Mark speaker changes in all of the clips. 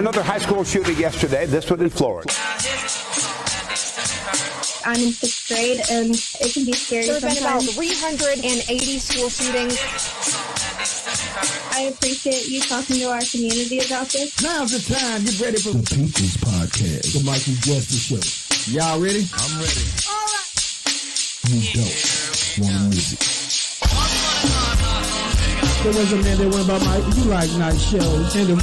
Speaker 1: Another high school shooting yesterday, this one in Florida.
Speaker 2: I'm in 6th grade, and it can be scary
Speaker 3: There have
Speaker 2: sometimes.
Speaker 3: been about 380 school shootings.
Speaker 2: I appreciate you talking to our community about this.
Speaker 4: Now's the time. Get ready for the People's Podcast, the Mikey Justice Show. Y'all ready? I'm ready. All right. You don't want music. There was a man that went by Mike. You like night shows. And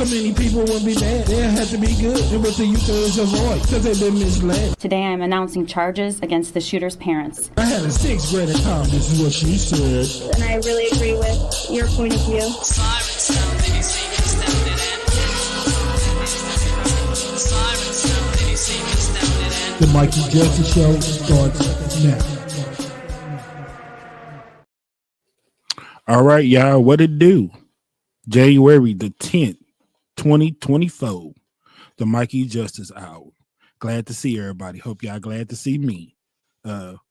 Speaker 4: so many people wouldn't be mad. They had to be good. And what the youth is avoid because they've been misled.
Speaker 5: Today I am announcing charges against the shooter's parents.
Speaker 4: I had a 6th grader come. This is what she said.
Speaker 2: And I really agree with your point of view.
Speaker 4: The Mikey Justice Show starts now.
Speaker 6: All right, y'all, what it do? January the 10th, 2024, the Mikey Justice Hour. Glad to see everybody. Hope y'all glad to see me.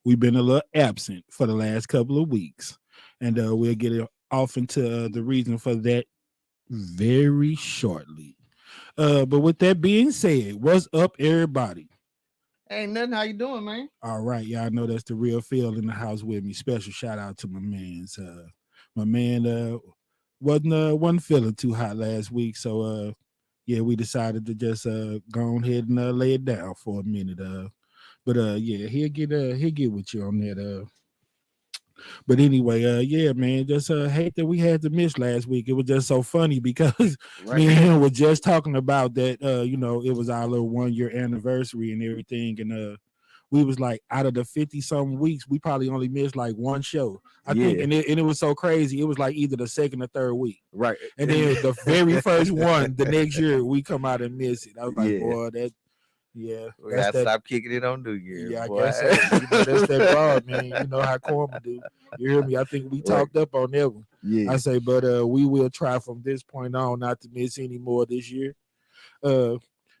Speaker 6: We've been a little absent for the last couple of weeks, and we'll get off into the reason for that very shortly. But with that being said, what's up, everybody?
Speaker 7: Ain't nothing. How you doing, man?
Speaker 6: All right, y'all know that's the real Phil in the house with me. Special shout out to my man's. My man wasn't feeling too hot last week, so yeah, we decided to just go ahead and lay it down for a minute. But yeah, he'll get with you on that. But anyway, yeah, man, just hate that we had to miss last week. It was just so funny because me and him were just talking about that. You know, it was our little 1-year anniversary and everything, and we was like, out of the 50-something weeks, we probably only missed like one show. I think, and it was so crazy. It was like either the second or third week.
Speaker 7: Right.
Speaker 6: And then the very first one, the next year, we come out and miss it. I was like, boy, that, yeah.
Speaker 7: We gotta stop kicking it on New Year's.
Speaker 6: Yeah,
Speaker 7: boy.
Speaker 6: I guess so. You know, that's that broad, man. You know how Corman do. You hear me? I think we talked up on that one.
Speaker 7: Yeah.
Speaker 6: I say, but we will try from this point on not to miss any more this year.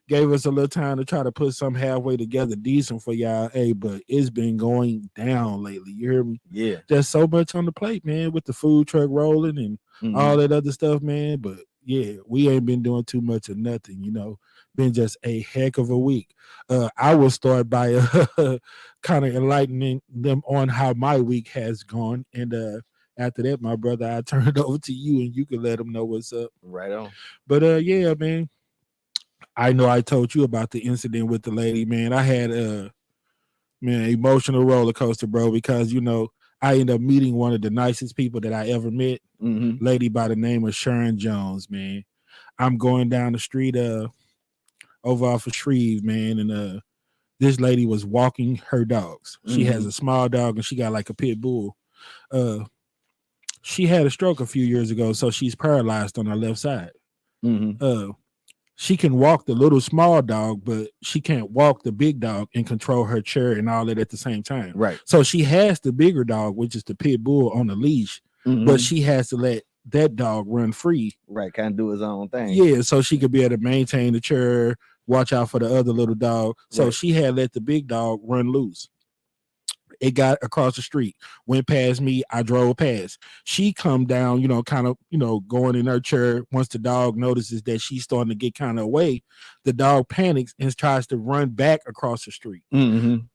Speaker 6: Gave us a little time to try to put some halfway together decent for y'all. Hey, but it's been going down lately. You hear me?
Speaker 7: Yeah.
Speaker 6: There's so much on the plate, man, with the food truck rolling and all that other stuff, man. But yeah, we ain't been doing too much of nothing, you know. Been just a heck of a week. I will start by kind of enlightening them on how my week has gone. And after that, my brother, I turn it over to you and you can let them know what's up.
Speaker 7: Right on.
Speaker 6: But yeah, man. I know I told you about the incident with the lady, man. I had emotional roller coaster, bro, because you know I ended up meeting one of the nicest people that I ever met, lady by the name of Sharon Jones, man. I'm going down the street over off of Shreve, man, and this lady was walking her dogs. She has a small dog and she got like a pit bull. She had a stroke a few years ago, so she's paralyzed on her left side. She can walk the little small dog, but she can't walk the big dog and control her chair and all that at the same time.
Speaker 7: Right.
Speaker 6: So she has the bigger dog, which is the pit bull, on the leash, but she has to let that dog run free.
Speaker 7: Right. Kind of do his own thing.
Speaker 6: Yeah. So she could be able to maintain the chair, watch out for the other little dog. So she had let the big dog run loose. It got across the street, went past me. I drove past. She come down, you know, kind of, you know, going in her chair. Once the dog notices that she's starting to get kind of away, the dog panics and tries to run back across the street.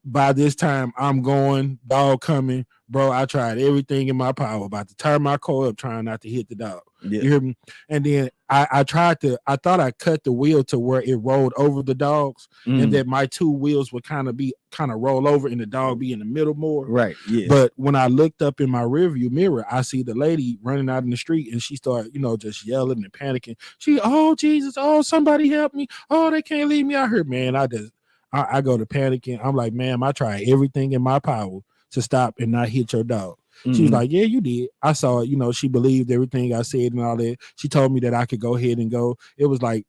Speaker 6: By this time, I'm going, dog coming. Bro, I tried everything in my power, about to turn my car up, trying not to hit the dog. You hear me? And then I thought I cut the wheel to where it rolled over the dogs, and that my two wheels would kind of roll over and the dog be in the middle more.
Speaker 7: Right. Yeah.
Speaker 6: But when I looked up in my rearview mirror, I see the lady running out in the street and she started, you know, just yelling and panicking. She, oh, Jesus, oh, somebody help me. Oh, they can't leave me out here, man. I go to panicking. I'm like, ma'am, I tried everything in my power to stop and not hit your dog. She was like, yeah, you did. I saw it. You know, she believed everything I said and all that. She told me that I could go ahead and go. It was like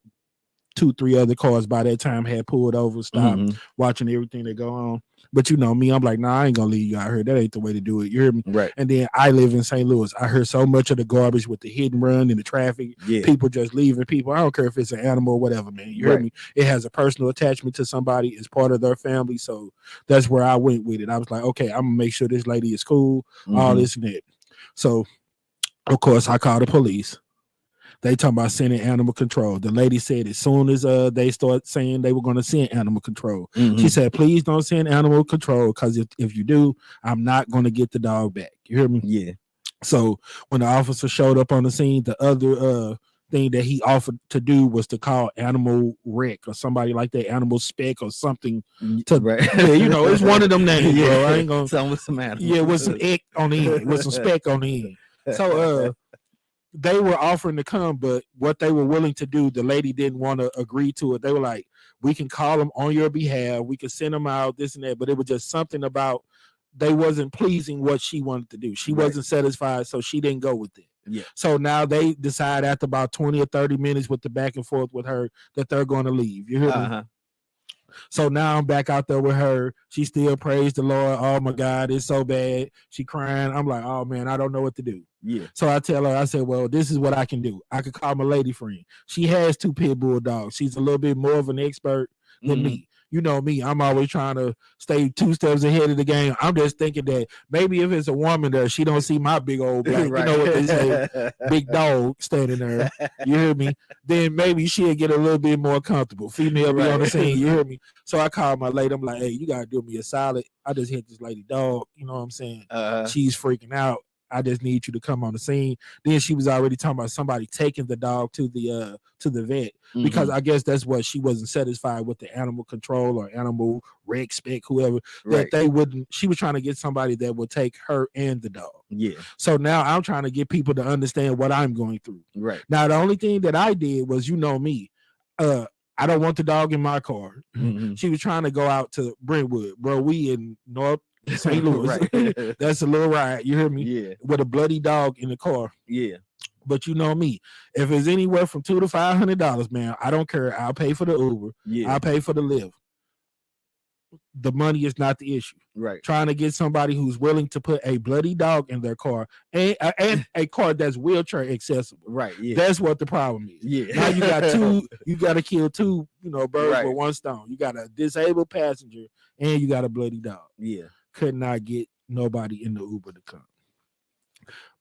Speaker 6: 2-3 other cars by that time had pulled over, stopped, watching everything that go on. But you know me, I'm like, nah, I ain't gonna leave you out here. That ain't the way to do it. You hear me?
Speaker 7: Right.
Speaker 6: And then I live in St. Louis. I heard so much of the garbage with the hit and run and the traffic.
Speaker 7: Yeah.
Speaker 6: People just leaving people. I don't care if it's an animal or whatever, man. You hear me? It has a personal attachment to somebody. It's part of their family. So that's where I went with it. I was like, okay, I'm gonna make sure this lady is cool, all this and that. So of course I called the police. They talking about sending animal control. The lady said as soon as they start saying they were going to send animal control, she said, please don't send animal control because if you do, I'm not going to get the dog back. You hear me?
Speaker 7: Yeah.
Speaker 6: So when the officer showed up on the scene, the other thing that he offered to do was to call animal rec or somebody like that, animal spec or something. To yeah, you know, it's one of them names, bro. I ain't gonna
Speaker 7: something with some animals.
Speaker 6: Yeah, with some egg on the end, with some spec on the end. So they were offering to come, but what they were willing to do, the lady didn't want to agree to it. They were like, we can call them on your behalf, we can send them out, this and that, but it was just something about they wasn't pleasing what she wanted to do. She wasn't satisfied, so she didn't go with it.
Speaker 7: Yeah.
Speaker 6: So now they decide after about 20 or 30 minutes with the back and forth with her that they're going to leave. You hear me? So now I'm back out there with her. She still praised the Lord. Oh my God, it's so bad. She crying. I'm like, oh man, I don't know what to do.
Speaker 7: Yeah.
Speaker 6: So I tell her, I said, well, this is what I can do. I could call my lady friend. She has 2 pit bull dogs. She's a little bit more of an expert than me. You know me, I'm always trying to stay 2 steps ahead of the game. I'm just thinking that maybe if it's a woman there, she don't see my big old black, you know what they say, big dog standing there. You hear me? Then maybe she'll get a little bit more comfortable. Female be on the scene, you hear me? So I called my lady. I'm like, hey, you gotta do me a solid. I just hit this lady dog. You know what I'm saying? She's freaking out. I just need you to come on the scene. Then she was already talking about somebody taking the dog to the vet because I guess that's what she wasn't satisfied with the animal control or animal rec spec, whoever that they wouldn't. She was trying to get somebody that would take her and the dog.
Speaker 7: Yeah.
Speaker 6: So now I'm trying to get people to understand what I'm going through.
Speaker 7: Right.
Speaker 6: Now the only thing that I did was, you know me, I don't want the dog in my car. She was trying to go out to Brentwood, bro. We in North St. Louis. That's a little ride. You hear me?
Speaker 7: Yeah.
Speaker 6: With a bloody dog in the car.
Speaker 7: Yeah.
Speaker 6: But you know me, if it's anywhere from $200 to $500, man, I don't care. I'll pay for the Uber. Yeah. I'll pay for the Lyft. The money is not the issue.
Speaker 7: Right.
Speaker 6: Trying to get somebody who's willing to put a bloody dog in their car and a car that's wheelchair accessible.
Speaker 7: Right. Yeah.
Speaker 6: That's what the problem is.
Speaker 7: Yeah.
Speaker 6: Now you got you got to kill 2, birds with one stone. You got a disabled passenger and you got a bloody dog.
Speaker 7: Yeah.
Speaker 6: Could not get nobody in the Uber to come.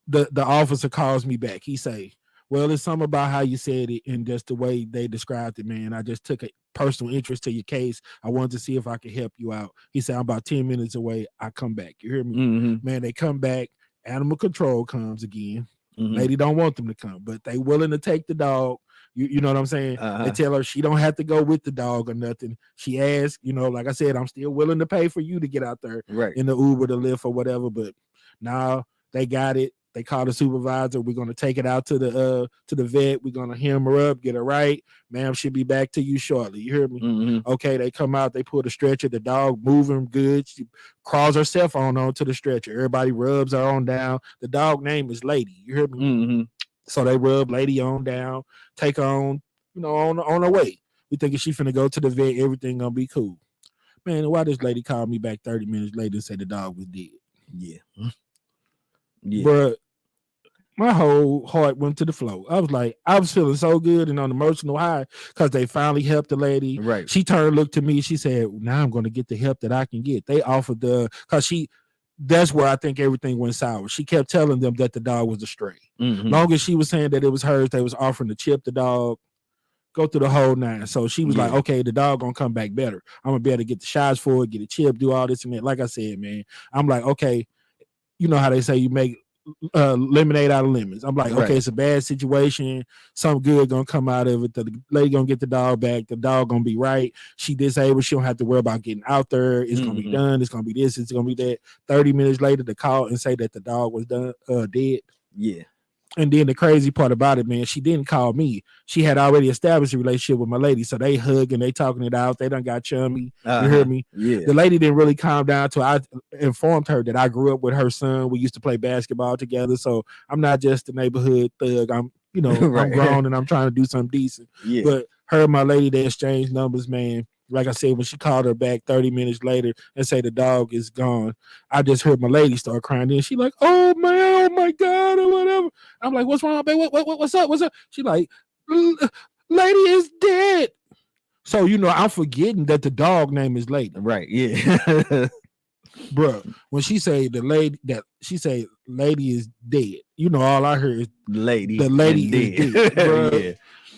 Speaker 6: The officer calls me back. He say, well, it's something about how you said it and just the way they described it, man. I just took a personal interest to your case. I wanted to see if I could help you out. He said, I'm about 10 minutes away. I come back. You hear me? Man, they come back. Animal control comes again. Lady don't want them to come, but they willing to take the dog. You know what I'm saying? They tell her she don't have to go with the dog or nothing. She asks, like I said, I'm still willing to pay for you to get out there in the Uber, to Lyft or whatever. But now they got it. They call the supervisor. We're gonna take it out to the vet. We're gonna hem her up, get her right. Ma'am, she'll be back to you shortly. You hear me? Okay, they come out, they put the stretcher, the dog moving good. She crawls herself onto the stretcher. Everybody rubs her on down. The dog name is Lady. You hear me? So they rub Lady on down, take her on, on her way. We thinking she finna go to the vet, everything gonna be cool. Man, why this lady called me back 30 minutes later and said the dog was dead? Yeah. But my whole heart went to the floor. I was feeling so good and on emotional high because they finally helped the lady.
Speaker 7: Right.
Speaker 6: She turned, looked to me. She said, now I'm going to get the help that I can get. They offered that's where I think everything went sour. She kept telling them that the dog was a stray. Long as she was saying that it was hers, they was offering to chip the dog, go through the whole 9. So she was like, okay, the dog going to come back better. I'm going to be able to get the shots for it, get a chip, do all this and that. Like I said, man, I'm like, okay, you know how they say you make lemonade out of lemons. I'm like, okay, it's a bad situation. Something good gonna come out of it. The lady gonna get the dog back. The dog gonna be right. She disabled. She don't have to worry about getting out there. It's gonna be done. It's gonna be this. It's gonna be that. 30 minutes later, to call and say that the dog was done, dead. Yeah. And then the crazy part about it, man, she didn't call me. She had already established a relationship with my lady. So they hug and they talking it out. They done got chummy. You hear me? Yeah. The lady didn't really calm down till I informed her that I grew up with her son. We used to play basketball together. So I'm not just a neighborhood thug. I'm, I'm grown and I'm trying to do something decent. Yeah. But her and my lady, they exchanged numbers, man. Like I said, when she called her back 30 minutes later and say the dog is gone, I just heard my lady start crying. Then she like, oh man, oh my God, or whatever. I'm like, what's wrong, babe? What's up? What's up? She like, Lady is dead. So, I'm forgetting that the dog name is Lady.
Speaker 7: Right, yeah.
Speaker 6: Bruh, when she say the lady that she say lady is dead. You know, all I heard is
Speaker 7: The lady
Speaker 6: is dead, bruh.
Speaker 7: Yeah.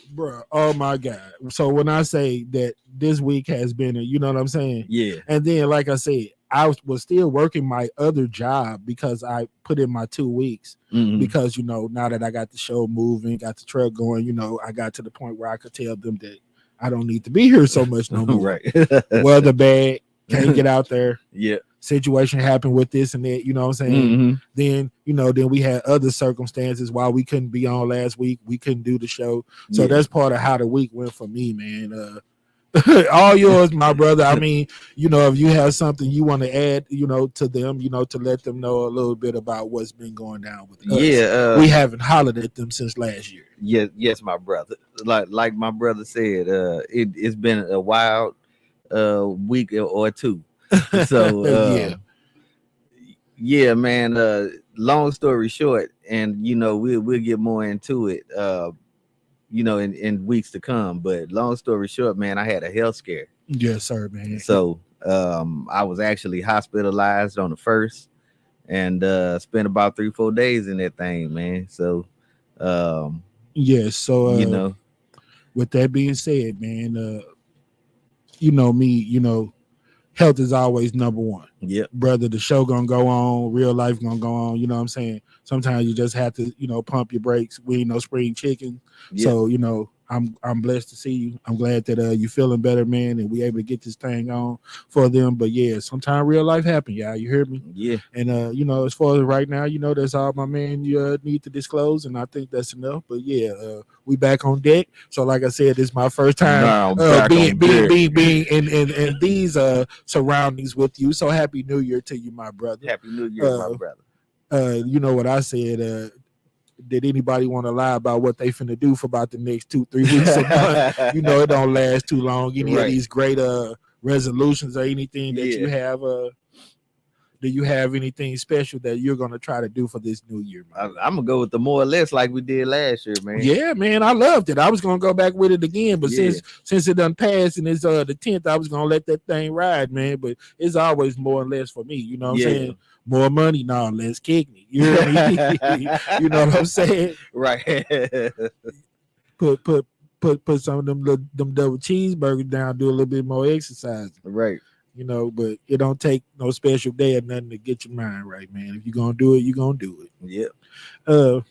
Speaker 6: Bro, oh my God. So when I say that this week has been, you know what I'm saying?
Speaker 7: Yeah.
Speaker 6: And then, like I said, I was still working my other job because I put in my 2 weeks
Speaker 7: Mhm.
Speaker 6: because, you know, now that I got the show moving, got the truck going, you know, I got to the point where I could tell them that I don't need to be here so much no more.
Speaker 7: Right.
Speaker 6: Weather bad, can't get out there.
Speaker 7: Yeah.
Speaker 6: Situation happened with this and that, you know what I'm saying?
Speaker 7: Mhm.
Speaker 6: Then, you know, then we had other circumstances why we couldn't be on last week. We couldn't do the show. So
Speaker 7: Yeah.
Speaker 6: that's part of how the week went for me, man. All yours, my brother. I mean, you know, if you have something you want to add, you know, to them, you know, to let them know a little bit about what's been going down with us.
Speaker 7: Yeah.
Speaker 6: We haven't hollered at them since last year.
Speaker 7: Yes, my brother. Like my brother said, it's been a wild week or two. So yeah, man. Long story short, and you know, we'll get more into it you know, in weeks to come. But long story short, man, I had a health scare.
Speaker 6: Yes, sir, man.
Speaker 7: So I was actually hospitalized on the 1st and spent about 3-4 days in that thing, man. So
Speaker 6: yes, so
Speaker 7: you know,
Speaker 6: with that being said, man, you know me, you know, health is always number one.
Speaker 7: yep.
Speaker 6: Brother, the show gonna go on, real life gonna go on, you know what I'm saying? Sometimes you just have to, you know, pump your brakes. We ain't no spring chicken.
Speaker 7: Yep.
Speaker 6: So, you know, I'm blessed to see you. I'm glad that you feeling better, man, and we able to get this thing on for them. But yeah, sometimes real life happen, y'all. You heard me?
Speaker 7: Yeah.
Speaker 6: And you know, as far as right now, you know, that's all my man you need to disclose, and I think that's enough. But yeah, we back on deck. So like I said, this is my first time being in these surroundings with you. So happy New Year to you, my brother.
Speaker 7: Happy New Year, my brother.
Speaker 6: You know what I said, did anybody want to lie about what they finna do for about the next 2-3 weeks? A month? You know, it don't last too long. Any of these great resolutions or anything that you have, do you have anything special that you're gonna try to do for this new year, man?
Speaker 7: I'm gonna go with the more or less like we did last year, man.
Speaker 6: Yeah, man, I loved it. I was gonna go back with it again, but since it done passed and it's the 10th, I was gonna let that thing ride, man. But it's always more or less for me, you know what I'm saying? More money, no, less kidney. You know what I mean? You know what I'm saying?
Speaker 7: Right.
Speaker 6: Put some of them double cheeseburgers down, do a little bit more exercise.
Speaker 7: Right.
Speaker 6: You know, but it don't take no special day or nothing to get your mind right, man. If you're gonna do it, you're gonna do it.
Speaker 7: Yep.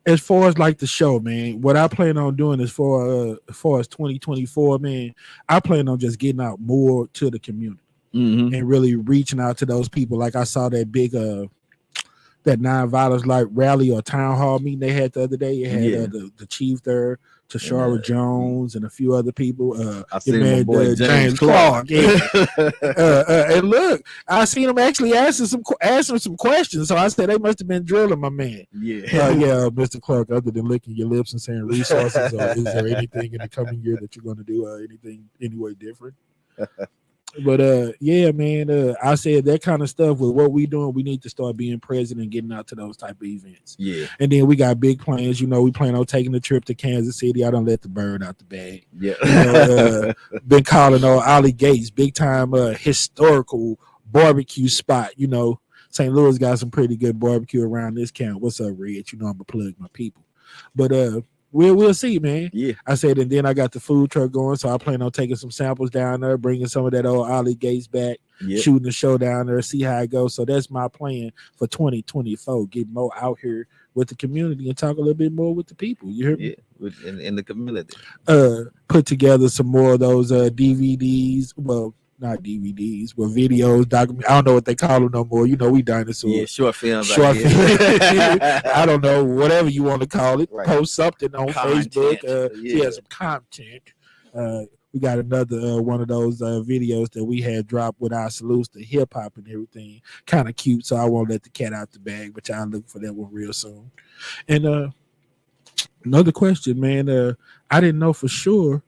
Speaker 6: As far as like the show, man, what I plan on doing as far as 2024, man, I plan on just getting out more to the community.
Speaker 7: Mm-hmm.
Speaker 6: And really reaching out to those people. Like I saw that big that non-violence like rally or town hall meeting they had the other day. It had the chief there, Tashara Jones, and a few other people.
Speaker 7: I seen my boy James Clark.
Speaker 6: And look, I seen him actually answering some questions. So I said they must have been drilling my man.
Speaker 7: Yeah,
Speaker 6: Mr. Clark. Other than licking your lips and saying resources, or is there anything in the coming year that you're going to do anything anyway different? But yeah, man, I said that kind of stuff with what we doing, we need to start being present and getting out to those type of events.
Speaker 7: Yeah.
Speaker 6: And then we got big plans. You know, we plan on taking a trip to Kansas City. I don't let the bird out the bag.
Speaker 7: Yeah.
Speaker 6: You know, been calling on Ollie Gates, big time historical barbecue spot. You know, St. Louis got some pretty good barbecue around this camp. What's up, Rich? You know, I'm gonna plug my people. But we'll see, man.
Speaker 7: Yeah.
Speaker 6: I said, and then I got the food truck going, so I plan on taking some samples down there, bringing some of that old Ollie Gates back, shooting the show down there, see how it goes. So that's my plan for 2024. Get more out here with the community and talk a little bit more with the people. You hear me?
Speaker 7: Yeah, in the community.
Speaker 6: Put together some more of those DVDs. Well, not DVDs, but videos, documents. I don't know what they call them no more. You know, we dinosaurs.
Speaker 7: Yeah, short films.
Speaker 6: Short films. I don't know, whatever you want to call it. Right. Post something on Facebook. Some content. We got another one of those videos that we had dropped with our salutes to hip hop and everything. Kind of cute, so I won't let the cat out the bag, but y'all look for that one real soon. And another question, man. I didn't know for sure.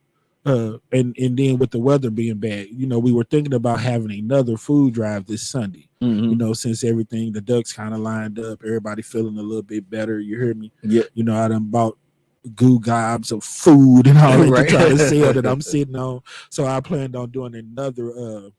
Speaker 6: And then with the weather being bad, you know, we were thinking about having another food drive this Sunday.
Speaker 7: Mm-hmm.
Speaker 6: You know, since everything, the ducks kind of lined up, everybody feeling a little bit better. You hear me?
Speaker 7: Yeah.
Speaker 6: You know, I done bought goo gobs of food and all that to try to sell that I'm sitting on. So I planned on doing another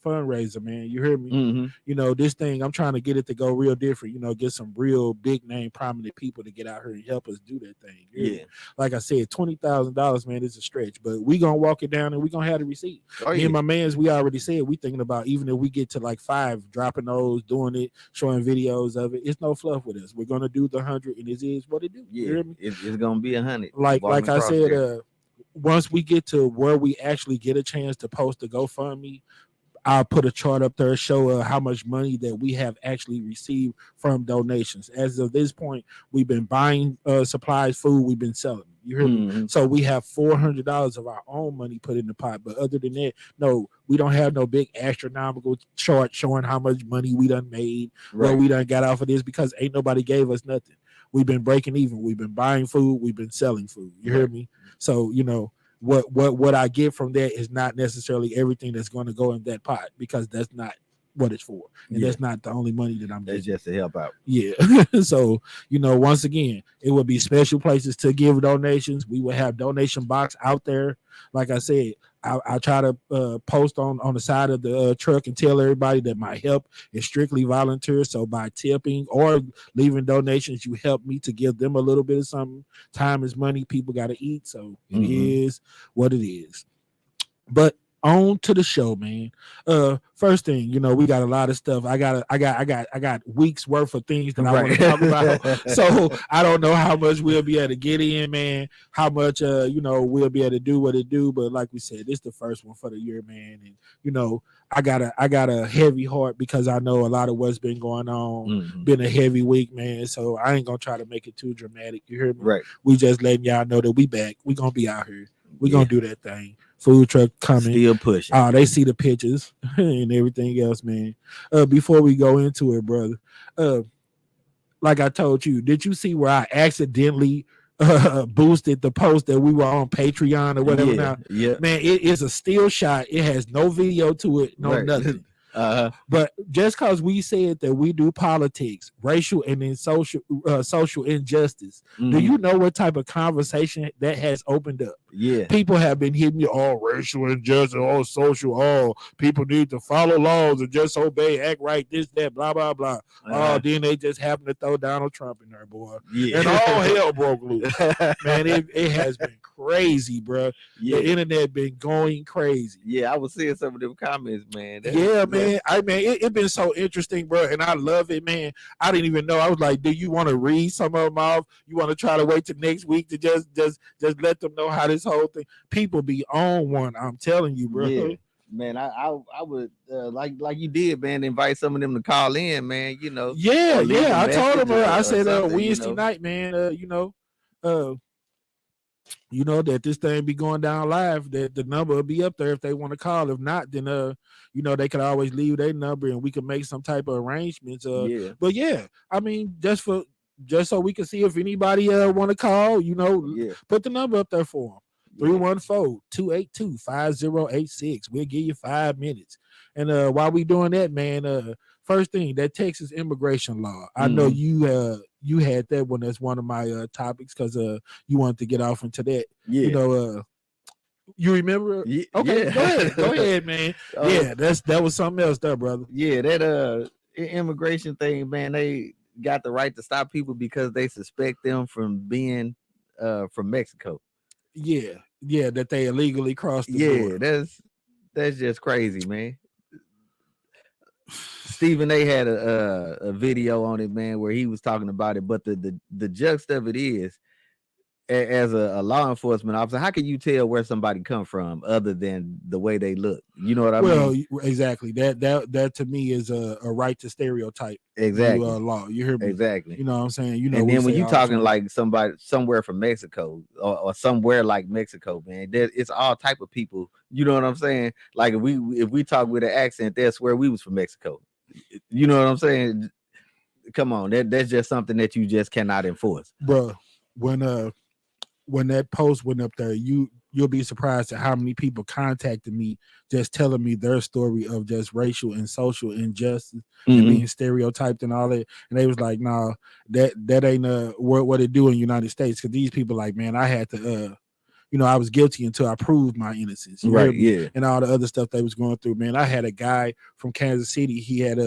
Speaker 6: fundraiser, man. You hear me?
Speaker 7: Mm-hmm.
Speaker 6: You know, this thing, I'm trying to get it to go real different, you know, get some real big name prominent people to get out here and help us do that thing.
Speaker 7: Yeah.
Speaker 6: Like I said, $20,000, man, is a stretch, but we gonna walk it down and we gonna have the receipt.
Speaker 7: Oh,
Speaker 6: Me and my mans, we already said we thinking about, even if we get to like 5, dropping those, doing it, showing videos of it. It's no fluff with us. We're gonna do the 100, and it is what it do. You
Speaker 7: Yeah,
Speaker 6: hear me?
Speaker 7: it's gonna be 100.
Speaker 6: Like
Speaker 7: walking
Speaker 6: I
Speaker 7: across
Speaker 6: said,
Speaker 7: there.
Speaker 6: once we get to where we actually get a chance to post the GoFundMe, I'll put a chart up there, show how much money that we have actually received from donations. As of this point, we've been buying supplies, food, we've been selling. You hear me?
Speaker 7: Mhm.
Speaker 6: So we have $400 of our own money put in the pot. But other than that, no, we don't have no big astronomical chart showing how much money we done made,
Speaker 7: Right.
Speaker 6: what we done got off of this, because ain't nobody gave us nothing. We've been breaking even. We've been buying food. We've been selling food. You hear me? So, you know, what I get from that is not necessarily everything that's going to go in that pot, because that's not what it's for. And
Speaker 7: Yeah.
Speaker 6: that's not the only money that I'm
Speaker 7: That's
Speaker 6: getting.
Speaker 7: just to help out.
Speaker 6: Yeah. So, you know, once again, it would be special places to give donations. We would have donation box out there. Like I said, I try to post on the side of the truck and tell everybody that my help is strictly volunteer. So by tipping or leaving donations, you help me to give them a little bit of something. Time is money. People got to eat. So it is what it is. But on to the show, man. First thing, you know, we got a lot of stuff. I got weeks worth of things that I want to talk about. So I don't know how much we'll be able to get in, man. How much you know, we'll be able to do what it do. But like we said, this the first one for the year, man. And you know, I got a heavy heart because I know a lot of what's been going on.
Speaker 7: Mhm.
Speaker 6: Been a heavy week, man. So I ain't gonna try to make it too dramatic. You hear me?
Speaker 7: Right.
Speaker 6: We just letting y'all know that we back. We gonna be out here. We gonna do that thing. Food truck coming.
Speaker 7: Still pushing.
Speaker 6: They see the pictures and everything else, man. Before we go into it, brother, like I told you, did you see where I accidentally boosted the post that we were on Patreon or whatever? Now,
Speaker 7: Yeah.
Speaker 6: man, it is a still shot. It has no video to it, no
Speaker 7: Right.
Speaker 6: nothing.
Speaker 7: Uh-huh.
Speaker 6: But just because we said that we do politics, racial and then social injustice, do
Speaker 7: Mhm.
Speaker 6: you know what type of conversation that has opened up?
Speaker 7: Yeah.
Speaker 6: People have been hitting you all racial injustice, all social, all people need to follow laws and just obey, act right, this, that, blah, blah, blah.
Speaker 7: Uh-huh.
Speaker 6: Then they just happen to throw Donald Trump in there, boy.
Speaker 7: Yeah.
Speaker 6: And all hell broke loose. Man, it has been crazy, bro.
Speaker 7: Yeah.
Speaker 6: The internet been going crazy.
Speaker 7: Yeah, I was seeing some of them comments, man.
Speaker 6: Yeah, man. It been so interesting, bro, and I love it, man. I didn't even know. I was like, do you want to read some of them off? You want to try to wait till next week to just let them know how this whole thing? People be on one. I'm telling you, bro.
Speaker 7: Yeah. Man, I would like you did, man, invite some of them to call in, man. You know.
Speaker 6: Yeah,
Speaker 7: or leave
Speaker 6: yeah.
Speaker 7: a
Speaker 6: I told
Speaker 7: message
Speaker 6: him. I
Speaker 7: or
Speaker 6: said
Speaker 7: something, you
Speaker 6: Wednesday
Speaker 7: know.
Speaker 6: night, man. You know that this thing be going down live. That the number will be up there if they want to call. If not, then you know, they could always leave their number and we can make some type of arrangements.
Speaker 7: Yeah.
Speaker 6: But yeah, I mean, just so we can see if anybody want to call. You know,
Speaker 7: Yeah.
Speaker 6: put the number up there for them. 314-282-5086. We'll give you 5 minutes. And while we doing that, man, first thing, that Texas immigration law. I know you had that one as one of my topics because you wanted to get off into that.
Speaker 7: Yeah.
Speaker 6: You know, you remember?
Speaker 7: Yeah.
Speaker 6: Okay,
Speaker 7: Yeah.
Speaker 6: go ahead, man. Yeah, that was something else there, brother.
Speaker 7: Yeah, that immigration thing, man, they got the right to stop people because they suspect them from being from Mexico.
Speaker 6: Yeah, that they illegally crossed the
Speaker 7: Yeah,
Speaker 6: border.
Speaker 7: that's just crazy, man. Stephen A had a video on it, man, where he was talking about it. But the gist of it is, as a law enforcement officer, how can you tell where somebody come from other than the way they look? You know what I mean?
Speaker 6: Well, exactly. That to me is a right to stereotype.
Speaker 7: Exactly.
Speaker 6: Law. You hear me?
Speaker 7: Exactly.
Speaker 6: You know what I'm saying? You know,
Speaker 7: And
Speaker 6: we
Speaker 7: then when
Speaker 6: say
Speaker 7: you
Speaker 6: all
Speaker 7: talking
Speaker 6: the time,
Speaker 7: like somebody somewhere from Mexico or somewhere like Mexico, man, it's all type of people. You know what I'm saying? Like if we talk with an accent, that's where we was from Mexico. You know what I'm saying? Come on, that's just something that you just cannot enforce,
Speaker 6: bro. When that post went up there, you'll be surprised at how many people contacted me just telling me their story of just racial and social injustice and being stereotyped and all that. And they was like, nah, that ain't what it do in the United States. Cause these people like, man, I had to you know, I was guilty until I proved my innocence. You
Speaker 7: Right,
Speaker 6: heard me?
Speaker 7: yeah.
Speaker 6: And all the other stuff they was going through, man. I had a guy from Kansas City. He had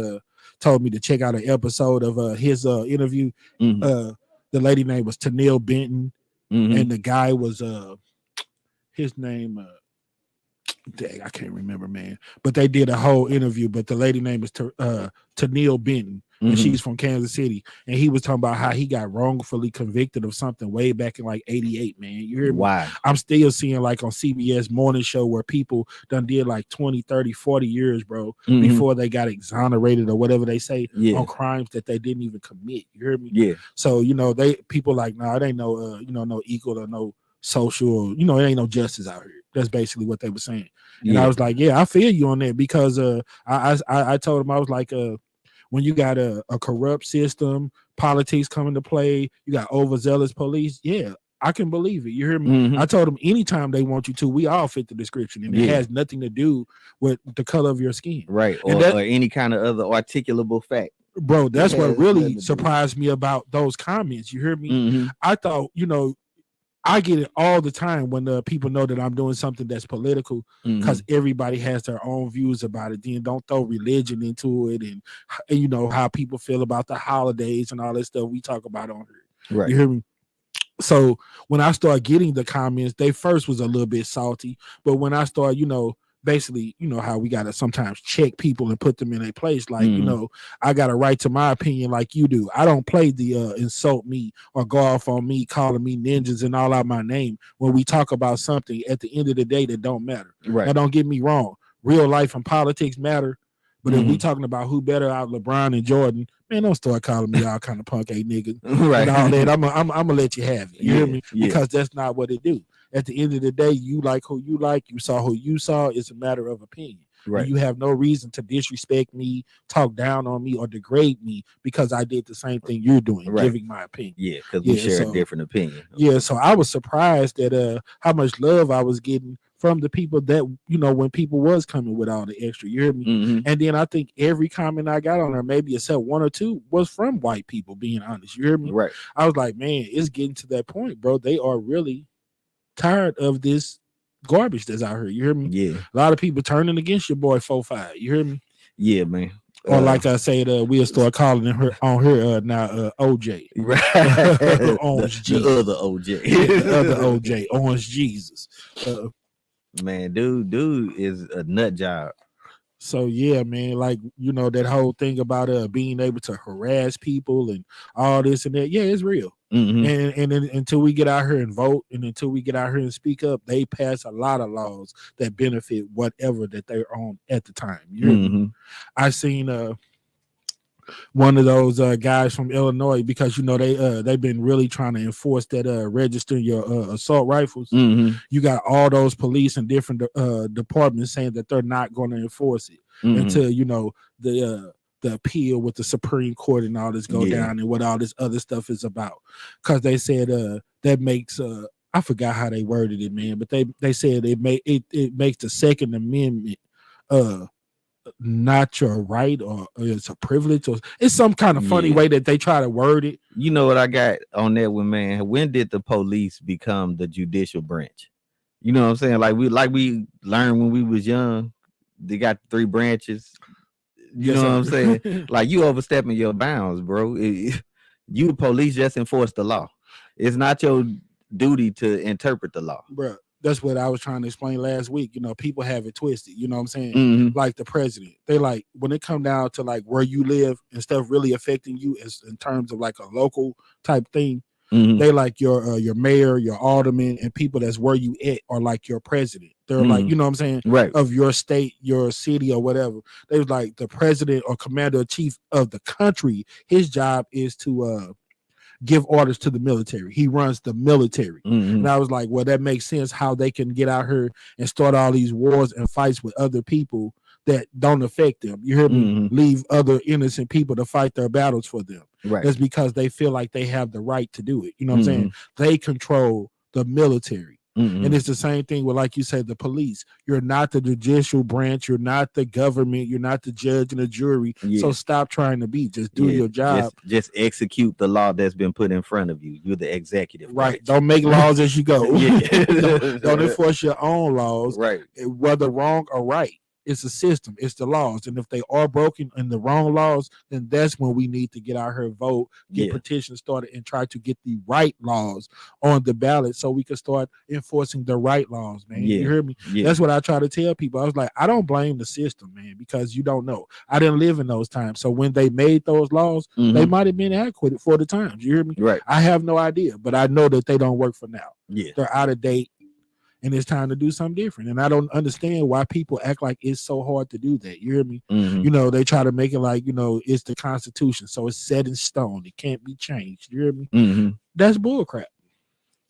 Speaker 6: told me to check out an episode of his interview.
Speaker 7: Mhm.
Speaker 6: The lady name was Tennille Benton,
Speaker 7: Mhm.
Speaker 6: and the guy was his name. Dang, I can't remember, man. But they did a whole interview. But the lady name is Tennille Benton, and
Speaker 7: Mhm.
Speaker 6: she's from Kansas City. And he was talking about how he got wrongfully convicted of something way back in like '88, man. You hear me?
Speaker 7: Wow.
Speaker 6: I'm still seeing like on CBS morning show where people done did like 20, 30, 40 years, bro,
Speaker 7: Mhm.
Speaker 6: before they got exonerated or whatever they say
Speaker 7: Yeah.
Speaker 6: on crimes that they didn't even commit. You hear me?
Speaker 7: Yeah.
Speaker 6: So, you know, people like, no, it ain't no, no equal or no social, it ain't no justice out here. That's basically what they were saying. And
Speaker 7: Yeah.
Speaker 6: I was like, yeah, I feel you on that because I told him, I was like, when you got a corrupt system, politics come into play, you got overzealous police, yeah, I can believe it. You hear me?
Speaker 7: Mhm.
Speaker 6: I told them anytime they want you to, we all fit the description, and it
Speaker 7: Yeah.
Speaker 6: has nothing to do with the color of your skin.
Speaker 7: Right.
Speaker 6: And
Speaker 7: Or,
Speaker 6: that-
Speaker 7: or any kind of other articulable fact.
Speaker 6: Bro, that's
Speaker 7: It
Speaker 6: what
Speaker 7: has nothing to
Speaker 6: really
Speaker 7: do.
Speaker 6: surprised me about those comments. You hear me?
Speaker 7: Mhm.
Speaker 6: I thought, I get it all the time when people know that I'm doing something that's political
Speaker 7: Mhm.
Speaker 6: because everybody has their own views about it. Then don't throw religion into it and how people feel about the holidays and all that stuff we talk about on here.
Speaker 7: Right.
Speaker 6: You hear me? So when I started getting the comments, they first was a little bit salty, but when I started, basically, how we gotta sometimes check people and put them in a place. Like,
Speaker 7: Mhm.
Speaker 6: I got a right to my opinion like you do. I don't play the insult me or go off on me, calling me ninjas and all out my name when we talk about something at the end of the day that don't matter.
Speaker 7: Right.
Speaker 6: Now, don't get me wrong. Real life and politics matter. But if we
Speaker 7: Mhm.
Speaker 6: talking about who better out, LeBron and Jordan, man, don't start calling me all kind of punk a nigga
Speaker 7: Right.
Speaker 6: and all that. I'm gonna let you have it. You hear
Speaker 7: Yeah,
Speaker 6: me?
Speaker 7: yeah.
Speaker 6: Because that's not what it do. At the end of the day, you like who you like. You saw who you saw. It's a matter of opinion.
Speaker 7: Right.
Speaker 6: And you have no reason to disrespect me, talk down on me, or degrade me because I did the same thing you're doing,
Speaker 7: Right.
Speaker 6: giving my opinion.
Speaker 7: Yeah, because we
Speaker 6: Yeah,
Speaker 7: share
Speaker 6: so-
Speaker 7: a different opinion.
Speaker 6: Yeah, so I was surprised at how much love I was getting from the people that when people was coming with all the extra. You hear me?
Speaker 7: Mhm.
Speaker 6: And then I think every comment I got on there, maybe except one or two, was from white people. Being honest, you hear me?
Speaker 7: Right.
Speaker 6: I was like, man, it's getting to that point, bro. They are really tired of this garbage that's out here. You hear me?
Speaker 7: Yeah.
Speaker 6: A lot of people turning against your boy 4-5. You hear me?
Speaker 7: Yeah, man.
Speaker 6: Or like I said, we'll start calling her on her now OJ.
Speaker 7: right.
Speaker 6: Orange
Speaker 7: the
Speaker 6: Jesus.
Speaker 7: other OJ.
Speaker 6: The other OJ, Orange Jesus.
Speaker 7: Man, dude is a nut job.
Speaker 6: So yeah, man, like that whole thing about being able to harass people and all this and that. Yeah, it's real.
Speaker 7: Mhm.
Speaker 6: And then until we get out here and vote, and until we get out here and speak up, they pass a lot of laws that benefit whatever that they're on at the time. You hear me?
Speaker 7: Mhm.
Speaker 6: I seen one of those guys from Illinois because they've been really trying to enforce that registering your assault rifles.
Speaker 7: Mhm.
Speaker 6: You got all those police and different departments saying that they're not going to enforce it
Speaker 7: Mhm.
Speaker 6: until the appeal with the Supreme Court and all this go
Speaker 7: Yeah.
Speaker 6: down and what all this other stuff is about. Because they said that makes I forgot how they worded it, man, but they said it makes the Second Amendment not your right, or it's a privilege, or it's some kind of funny
Speaker 7: Yeah.
Speaker 6: way that they try to word it.
Speaker 7: You know what I got on that one, man? When did the police become the judicial branch? You know what I'm saying? Like we learned when we was young, they got 3 branches. You know what I'm saying? Like you overstepping your bounds, bro. You the police just enforce the law. It's not your duty to interpret the law.
Speaker 6: Bruh, that's what I was trying to explain last week. People have it twisted. You know what I'm saying?
Speaker 7: Mhm.
Speaker 6: Like the president, they like when it come down to like where you live and stuff really affecting you as in terms of like a local type thing.
Speaker 7: Mhm.
Speaker 6: They like your mayor, your alderman, and people that's where you at are like your president. They're like, you know what I'm saying,
Speaker 7: Right.
Speaker 6: of your state, your city, or whatever. They was like the president or commander in chief of the country. His job is to give orders to the military. He runs the military.
Speaker 7: Mhm.
Speaker 6: And I was like, well, that makes sense how they can get out here and start all these wars and fights with other people that don't affect them. You hear me?
Speaker 7: Mhm.
Speaker 6: Leave other innocent people to fight their battles for them.
Speaker 7: Right.
Speaker 6: That's because they feel like they have the right to do it. You know what I'm saying?
Speaker 7: Mhm.
Speaker 6: They control the military. And it's the same thing with, like you said, the police. You're not the judicial branch. You're not the government. You're not the judge and the jury. So stop trying to be. Just do your job.
Speaker 7: Just execute the law that's been put in front of you. You're the executive
Speaker 6: Right.
Speaker 7: branch.
Speaker 6: Don't make laws as you go.
Speaker 7: Yeah.
Speaker 6: Don't enforce your own laws.
Speaker 7: Right.
Speaker 6: Whether wrong or right. It's a system. It's the laws. And if they are broken in the wrong laws, then that's when we need to get out here, vote, get petitions started, and try to get the right laws on the ballot so we can start enforcing the right laws, man. You hear me? That's what I try to tell people. I was like, I don't blame the system, man, because you don't know. I didn't live in those times. So when they made those laws, they might have been adequate for the times. You hear me?
Speaker 7: Right.
Speaker 6: I have no idea, but I know that they don't work for now.
Speaker 7: Yeah.
Speaker 6: They're out of date. And it's time to do something different. And I don't understand why people act like it's so hard to do that. You hear me? You know, they try to make it like, you know, it's the Constitution. So it's set in stone. It can't be changed. You hear me? That's bullcrap.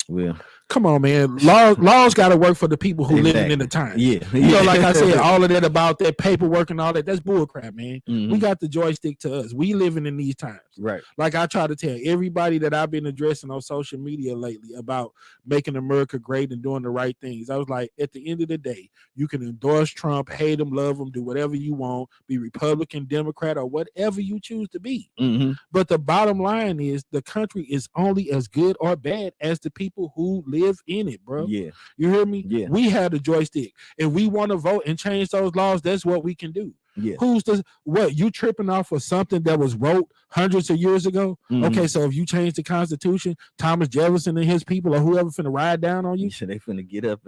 Speaker 7: Well,
Speaker 6: come on, man. Laws got to work for the people who living in the time. You know, like I said, all of that about that paperwork and all that, that's bullcrap, man. We got the joystick to us. We living in these times.
Speaker 7: Right.
Speaker 6: Like I try to tell everybody that I've been addressing on social media lately about making America great and doing the right things. I was like, at the end of the day, you can endorse Trump, hate him, love him, do whatever you want, be Republican, Democrat, or whatever you choose to be. But the bottom line is the country is only as good or bad as the people who live in it, bro. You hear me? We have the joystick. If we want to vote and change those laws, that's what we can do. Who's the what you tripping off of something that was wrote hundreds of years ago? Okay, so if you change the Constitution, Thomas Jefferson and his people or whoever finna ride down on you,
Speaker 7: they finna get up.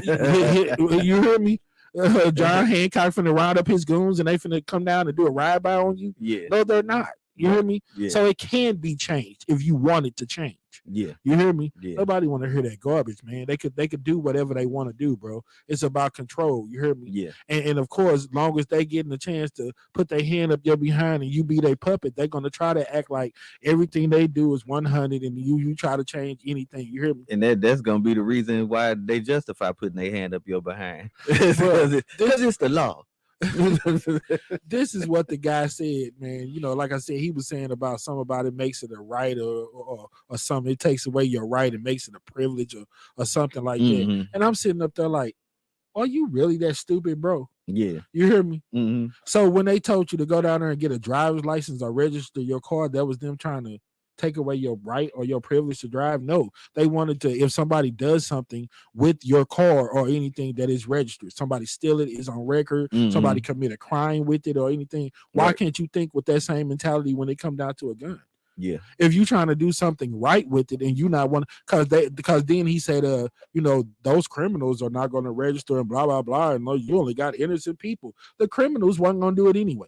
Speaker 6: You hear me? John Hancock finna ride up his goons and they finna come down and do a ride by on you. No, they're not. You hear me? So it can be changed if you want it to change. You hear me? Nobody want to hear that garbage, man. They could do whatever they want to do, bro. It's about control. You hear me? And of course, as long as they getting a chance to put their hand up your behind and you be their puppet, they're gonna try to act like everything they do is 100 and you try to change anything. You hear me?
Speaker 7: And that's gonna be the reason why they justify putting their hand up your behind. Because it's the law.
Speaker 6: This is what the guy said, man. You know, like I said, he was saying about something about it makes it a right or something. It takes away your right and makes it a privilege or something like that. And I'm sitting up there like, are you really that stupid, bro? You hear me? So when they told you to go down there and get a driver's license or register your car, that was them trying to take away your right or your privilege to drive? No, they wanted to, if somebody does something with your car or anything that is registered, somebody steal it, is on record, somebody commit a crime with it or anything, why can't you think with that same mentality when it come down to a gun? If you trying to do something right with it and you not want, because then he said, you know, those criminals are not going to register and blah blah blah, and you only got innocent people. The criminals weren't going to do it anyway.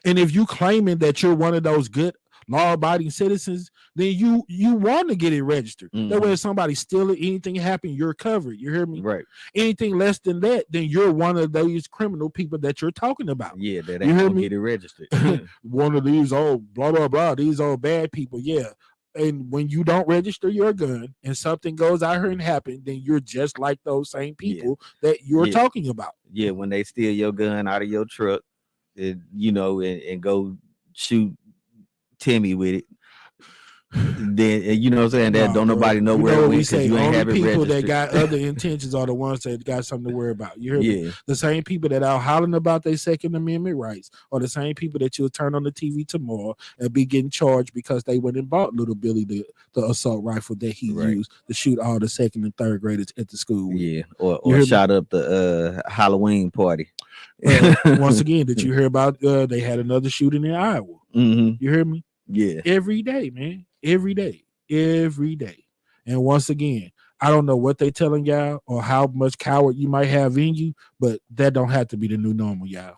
Speaker 6: And if you claiming that you're one of those good law-abiding citizens, then you want to get it registered. That way if somebody steal it, anything happen, you're covered. You hear me?
Speaker 7: Right.
Speaker 6: Anything less than that, then you're one of those criminal people that you're talking about.
Speaker 7: That ain't gonna get it registered.
Speaker 6: One of these old blah blah blah, these old bad people. And when you don't register your gun and something goes out here and happen, then you're just like those same people that you're talking about.
Speaker 7: When they steal your gun out of your truck, you know, and go shoot Timmy with it, then you know what I'm saying, that don't nobody know where we say. You ain't have it
Speaker 6: people
Speaker 7: registered.
Speaker 6: That got other intentions are the ones that got something to worry about. You hear me? The same people that are hollering about their Second Amendment rights are the same people that you'll turn on the TV tomorrow and be getting charged because they went and bought little Billy the assault rifle that he used to shoot all the second and third graders at the school with.
Speaker 7: Or shot up the Halloween party.
Speaker 6: Once again, did you hear about they had another shooting in Iowa? You hear me? Every day, man. Every day. And once again, I don't know what they telling y'all or how much coward you might have in you, but that don't have to be the new normal, y'all.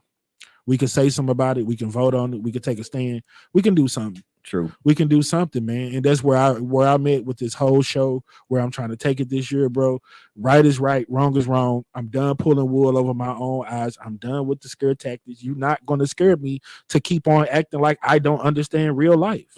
Speaker 6: We can say something about it. We can vote on it. We can take a stand. We can do something.
Speaker 7: True. We
Speaker 6: can do something, man. And that's where I'm at with this whole show, where I'm trying to take it this year, bro. Right is right, wrong is wrong. I'm done pulling wool over my own eyes. I'm done with the scare tactics. You're not going to scare me to keep on acting like I don't understand real life.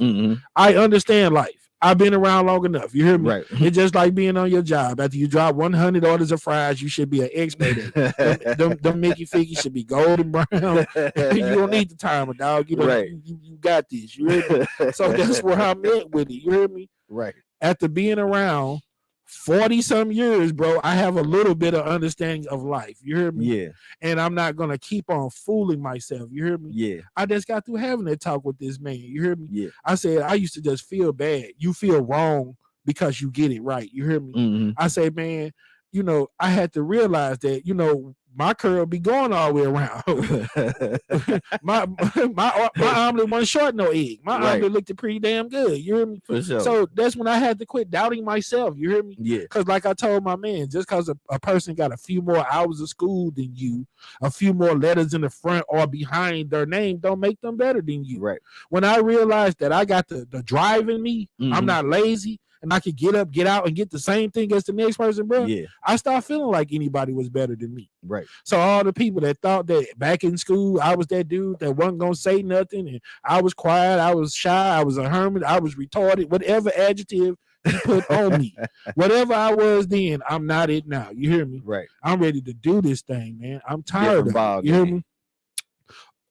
Speaker 6: I understand life. I've been around long enough. You hear me?
Speaker 7: Right.
Speaker 6: It's just like being on your job. After you drop 100 orders of fries, you should be an expert at it. them Mickey Figgy should be golden brown. You don't need the timer, dog. You know, you got this. You hear me? So that's where I'm at with it. You hear me?
Speaker 7: Right.
Speaker 6: After being around 40 some years, bro, I have a little bit of understanding of life. You hear me?
Speaker 7: Yeah.
Speaker 6: And I'm not gonna keep on fooling myself. You hear me?
Speaker 7: Yeah.
Speaker 6: I just got through having that talk with this man. You hear me?
Speaker 7: Yeah.
Speaker 6: I said I used to just feel bad. You feel wrong because you get it right. You hear me?
Speaker 7: Mhm.
Speaker 6: I say, man, you know, I had to realize that, you know, my curl be going all the way around. my omelet wasn't short no egg. My
Speaker 7: Right.
Speaker 6: omelet looked pretty damn good. You hear me?
Speaker 7: For sure.
Speaker 6: So that's when I had to quit doubting myself. You hear me?
Speaker 7: Yeah.
Speaker 6: Because like I told my man, just because a person got a few more hours of school than you, a few more letters in the front or behind their name, don't make them better than you.
Speaker 7: Right.
Speaker 6: When I realized that I got the drive in me,
Speaker 7: Mhm.
Speaker 6: I'm not lazy, and I could get up, get out, and get the same thing as the next person, bro.
Speaker 7: Yeah.
Speaker 6: I start feeling like anybody was better than me.
Speaker 7: Right.
Speaker 6: So all the people that thought that back in school I was that dude that wasn't gonna say nothing, and I was quiet, I was shy, I was a hermit, I was retarded, whatever adjective you put on me, whatever I was then, I'm not it now. You hear me?
Speaker 7: Right.
Speaker 6: I'm ready to do this thing, man. I'm tired
Speaker 7: Different
Speaker 6: of
Speaker 7: ball
Speaker 6: it. You hear
Speaker 7: game.
Speaker 6: me?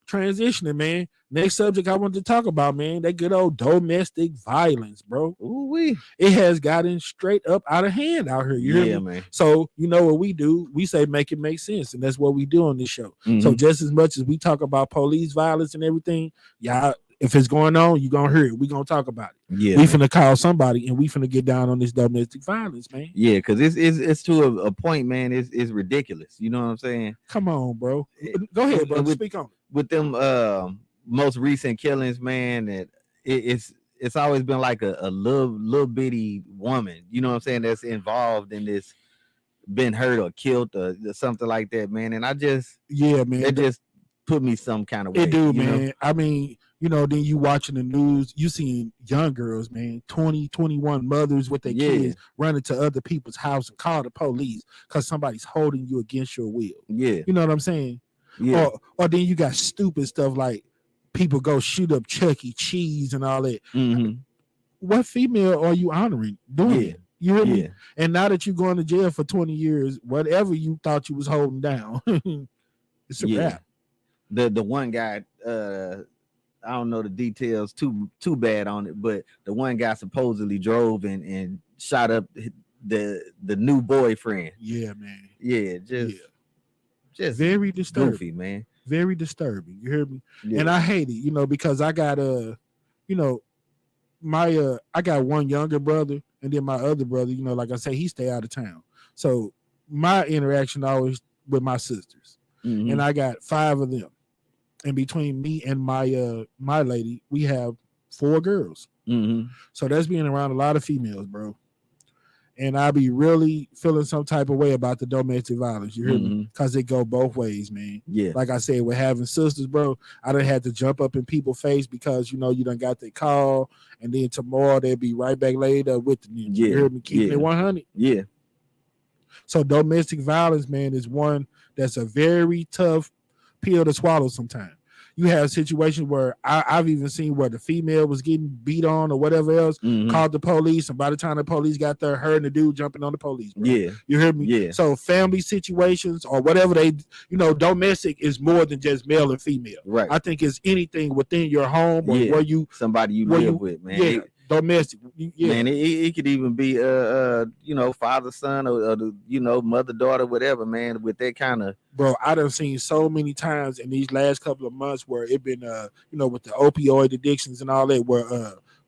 Speaker 6: Transitioning, man. Next subject I want to talk about, man, that good old domestic violence, bro.
Speaker 7: Ooh-wee.
Speaker 6: It has gotten straight up out of hand out here. You hear
Speaker 7: Yeah,
Speaker 6: me?
Speaker 7: man.
Speaker 6: So you know what we do? We say make it make sense, and that's what we do on this show.
Speaker 7: Mhm.
Speaker 6: So just as much as we talk about police violence and everything, y'all, if it's going on, you're gonna hear it. We're gonna talk about it.
Speaker 7: Yeah.
Speaker 6: We finna call somebody and we finna get down on this domestic violence, man.
Speaker 7: Yeah, because it's to a point, man. It's ridiculous. You know what I'm saying?
Speaker 6: Come on, bro. Go ahead, bro.
Speaker 7: With-
Speaker 6: Speak on it.
Speaker 7: With them most recent killings, man, that it's always been like a little bitty woman, you know what I'm saying, that's involved in this, been hurt or killed or something like that, man. And I just
Speaker 6: Yeah, man.
Speaker 7: it just put me some kind of way.
Speaker 6: It do,
Speaker 7: you know?
Speaker 6: man. I mean, you know, then you watching the news, you seeing young girls, man, 20, 21 mothers with their
Speaker 7: Yeah.
Speaker 6: kids running to other people's house and call the police because somebody's holding you against your will.
Speaker 7: Yeah,
Speaker 6: You know what I'm saying?
Speaker 7: yeah,
Speaker 6: Or then you got stupid stuff like people go shoot up Chuck E. Cheese and all that.
Speaker 7: mhm,
Speaker 6: What female are you honoring doing
Speaker 7: Yeah.
Speaker 6: it? You hear me?
Speaker 7: yeah,
Speaker 6: And now that you're going to jail for 20 years, whatever you thought you was holding down, it's a
Speaker 7: yeah.
Speaker 6: wrap.
Speaker 7: The one guy, I don't know the details too bad on it, but the one guy supposedly drove and shot up the new boyfriend.
Speaker 6: Yeah, man.
Speaker 7: Yeah, just
Speaker 6: Very disturbing.
Speaker 7: goofy, man.
Speaker 6: Very disturbing. You hear me?
Speaker 7: Yeah.
Speaker 6: And I hate it, you know, because I got you know, my I got one younger brother, and then my other brother, you know, like I say, he stay out of town. So my interaction always with my sisters,
Speaker 7: Mhm.
Speaker 6: and I got 5 of them. And between me and my lady, we have 4 girls.
Speaker 7: Mhm.
Speaker 6: So that's being around a lot of females, bro. And I be really feeling some type of way about the domestic violence. You hear me?
Speaker 7: Mhm.
Speaker 6: Because it go both ways, man.
Speaker 7: Yeah,
Speaker 6: Like I said, with having sisters, bro, I done had to jump up in people's face because, you know, you done got the call, and then tomorrow they'll be right back laid up with them. You
Speaker 7: Yeah,
Speaker 6: hear me? Keeping
Speaker 7: yeah.
Speaker 6: it 100.
Speaker 7: yeah,
Speaker 6: So domestic violence, man, is one that's a very tough pill to swallow sometimes. You have situations where I've even seen where the female was getting beat on or whatever else,
Speaker 7: Mhm.
Speaker 6: called the police, and by the time the police got there, her and the dude jumping on the police. Bro.
Speaker 7: yeah,
Speaker 6: You hear me?
Speaker 7: Yeah.
Speaker 6: So family situations or whatever they, you know, domestic is more than just male and female.
Speaker 7: right.
Speaker 6: I think it's anything within your home or
Speaker 7: Yeah.
Speaker 6: where you,
Speaker 7: Somebody you
Speaker 6: where
Speaker 7: live
Speaker 6: you-
Speaker 7: with, man.
Speaker 6: yeah, domestic. Yeah.
Speaker 7: Man, it could even be you know, father son or the, you know, mother daughter, whatever, man. With that kind of
Speaker 6: Bro, I done seen so many times in these last couple of months where it been you know, with the opioid addictions and all that,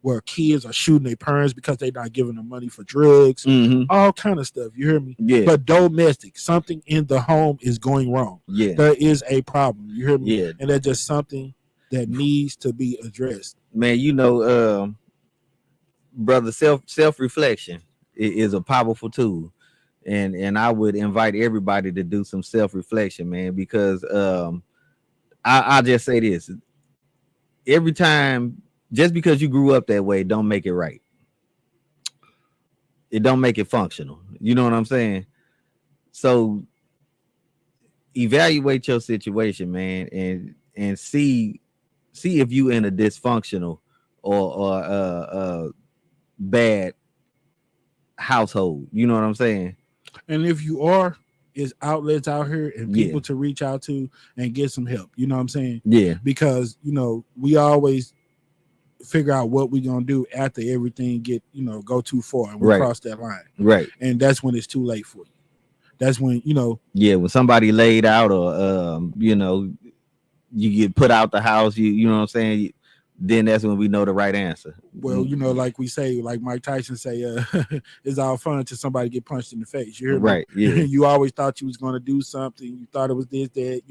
Speaker 6: where kids are shooting their parents because they not giving them money for drugs, all kind of stuff. You hear me?
Speaker 7: yeah,
Speaker 6: But domestic, something in the home is going wrong.
Speaker 7: yeah,
Speaker 6: There is a problem. You hear me?
Speaker 7: yeah,
Speaker 6: And that's just something that needs to be addressed.
Speaker 7: man. You know, brother, self reflection is a powerful tool, and I would invite everybody to do some self reflection, man, because I just say this: every time, just because you grew up that way, don't make it right. It don't make it functional. You know what I'm saying? So evaluate your situation, man, and see if you in a dysfunctional or bad household. You know what I'm saying?
Speaker 6: And if you are, is outlets out here and
Speaker 7: Yeah.
Speaker 6: people to reach out to and get some help. You know what I'm saying?
Speaker 7: Yeah,
Speaker 6: Because, you know, we always figure out what we're gonna do after everything get, go too far and we
Speaker 7: Right.
Speaker 6: cross that line.
Speaker 7: Right.
Speaker 6: And that's when it's too late for you. That's when,
Speaker 7: Yeah, when somebody laid out or you get put out the house, you know what I'm saying? Then that's when we know the right answer.
Speaker 6: well, like we say, like Mike Tyson say, it's all fun until somebody get punched in the face. You hear me?
Speaker 7: Right. Yeah.
Speaker 6: You always thought you was gonna do something. You thought it was this, that,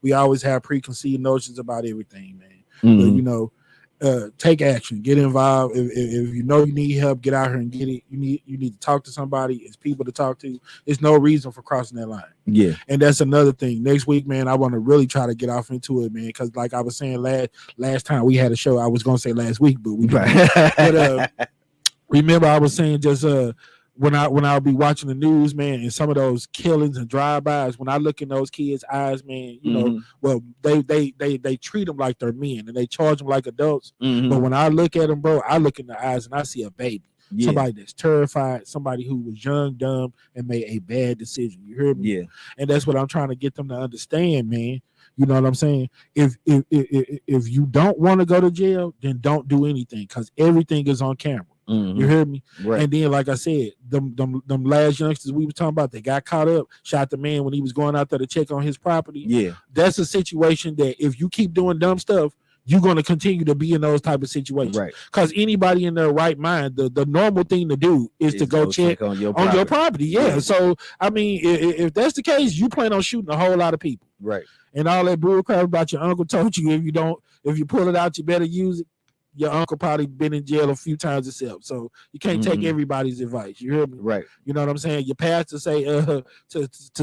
Speaker 6: we always have preconceived notions about everything, man.
Speaker 7: Mhm.
Speaker 6: But take action, get involved. If you know you need help, get out here and get it. You need to talk to somebody. It's people to talk to. There's no reason for crossing that line.
Speaker 7: Yeah.
Speaker 6: And that's another thing. Next week, man, I want to really try to get off into it, man, because like I was saying last time we had a show, I was gonna say last week, but we didn't. But remember, I was saying just when I'll be watching the news, man, and some of those killings and drive-bys, when I look in those kids' eyes, man, well, they treat them like they're men and they charge them like adults. But when I look at them, bro, I look in the eyes and I see a baby.
Speaker 7: Yeah.
Speaker 6: Somebody that's terrified, somebody who was young, dumb, and made a bad decision. You hear me?
Speaker 7: Yeah.
Speaker 6: And that's what I'm trying to get them to understand, man. You know what I'm saying? If you don't want to go to jail, then don't do anything, because everything is on camera. You hear me?
Speaker 7: Right.
Speaker 6: And then, like I said, them last youngsters we were talking about, they got caught up, shot the man when he was going out there to check on his property.
Speaker 7: Yeah.
Speaker 6: That's a situation that if you keep doing dumb stuff, you're going to continue to be in those type of situations.
Speaker 7: Right.
Speaker 6: Because anybody in their right mind, the normal thing to do is to go check
Speaker 7: on your
Speaker 6: property. Yeah. So, I mean, if that's the case, you plan on shooting a whole lot of people.
Speaker 7: Right.
Speaker 6: And all that bullcrap about your uncle told you, if you pull it out, you better use it. Your uncle probably been in jail a few times himself, so you can't take everybody's advice. You hear me?
Speaker 7: Right.
Speaker 6: You know what I'm saying? Your pastor say to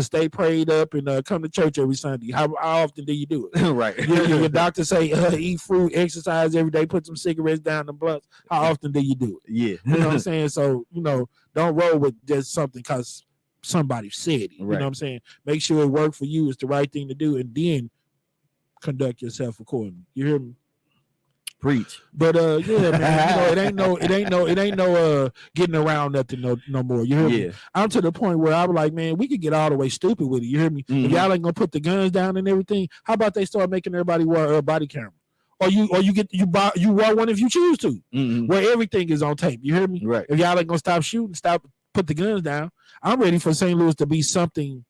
Speaker 6: stay prayed up and come to church every Sunday. How often do you do it?
Speaker 7: Right.
Speaker 6: Your doctor say eat fruit, exercise every day, put some cigarettes down the blunts. How often do you do it?
Speaker 7: Yeah.
Speaker 6: You know what I'm saying? So don't roll with just something because somebody said it. You know what I'm saying? Make sure it worked for you. It's the right thing to do, and then conduct yourself accordingly. You hear me?
Speaker 7: Preach.
Speaker 6: But yeah, man, it ain't no getting around nothing no more. You hear me? I'm to the point where I'm like, man, we could get all the way stupid with it. You hear me? If y'all ain't gonna put the guns down and everything, how about they start making everybody wear a body camera? Or you wear one if you choose to, where everything is on tape. You hear me?
Speaker 7: Right.
Speaker 6: If y'all ain't gonna stop shooting, put the guns down. I'm ready for St. Louis to be something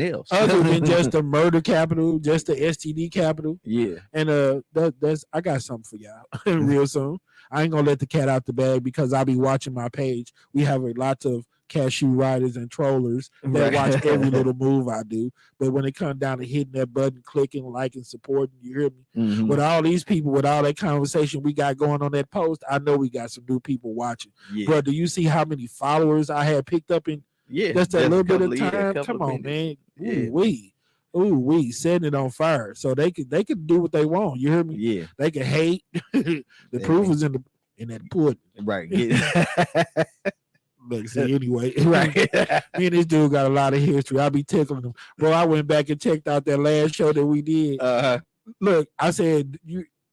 Speaker 7: else
Speaker 6: other than just the murder capital, just the STD capital.
Speaker 7: Yeah.
Speaker 6: And that's I got something for y'all real soon. I ain't gonna let the cat out the bag because I'll be watching my page. We have a lot of cashew riders and trollers that watch every little move I do. But when it comes down to hitting that button, clicking, liking, supporting, you hear me? With all these people, with all that conversation we got going on that post, I know we got some new people watching.
Speaker 7: Yeah.
Speaker 6: Bro, do you see how many followers I had picked up in just a little bit of time? Come on, man. Ooh, we setting it on fire. So they could do what they want. You hear me?
Speaker 7: Yeah.
Speaker 6: They can hate. The proof is in that pudding.
Speaker 7: Right.
Speaker 6: Look, see, anyway, right. Me and this dude got a lot of history. I be tickling him. Bro, I went back and checked out that last show that we did. Look, I said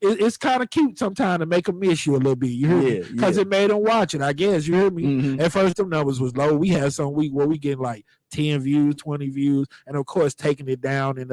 Speaker 6: it's kind of cute sometimes to make them miss you a little bit. You hear me? Because it made them watch it, I guess. You hear me? At first, them numbers was low. We had some week where we getting like 10 views, 20 views, and of course, taking it down and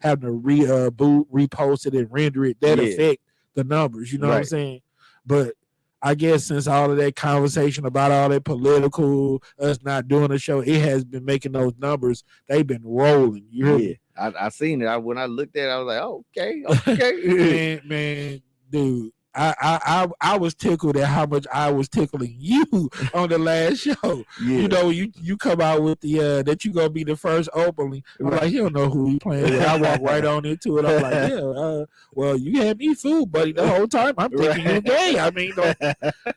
Speaker 6: having to repost it and render it. That affect the numbers. You know what I'm saying? But I guess since all of that conversation about all that political, us not doing a show, it has been making those numbers. They've been rolling. You hear me?
Speaker 7: I seen it. When I looked at it, I was like, oh, okay.
Speaker 6: man, dude. I was tickled at how much I was tickling you on the last show. You know, you come out with the that you gonna be the first opening. I'm like, you don't know who he playing with. I walk right on into it. I'm like, well, you had me fooled, buddy, the whole time. I'm thinking you gay. I mean,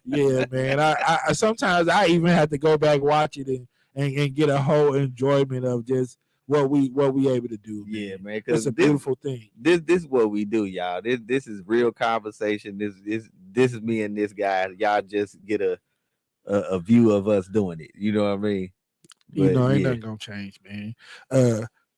Speaker 6: yeah, man. I sometimes I even have to go back watch it and get a whole enjoyment of just what we able to do.
Speaker 7: Yeah, man.
Speaker 6: It's a beautiful thing.
Speaker 7: This is what we do, y'all. This is real conversation. This is me and this guy. Y'all just get a view of us doing it. You know what I mean?
Speaker 6: Ain't nothing gonna change, man.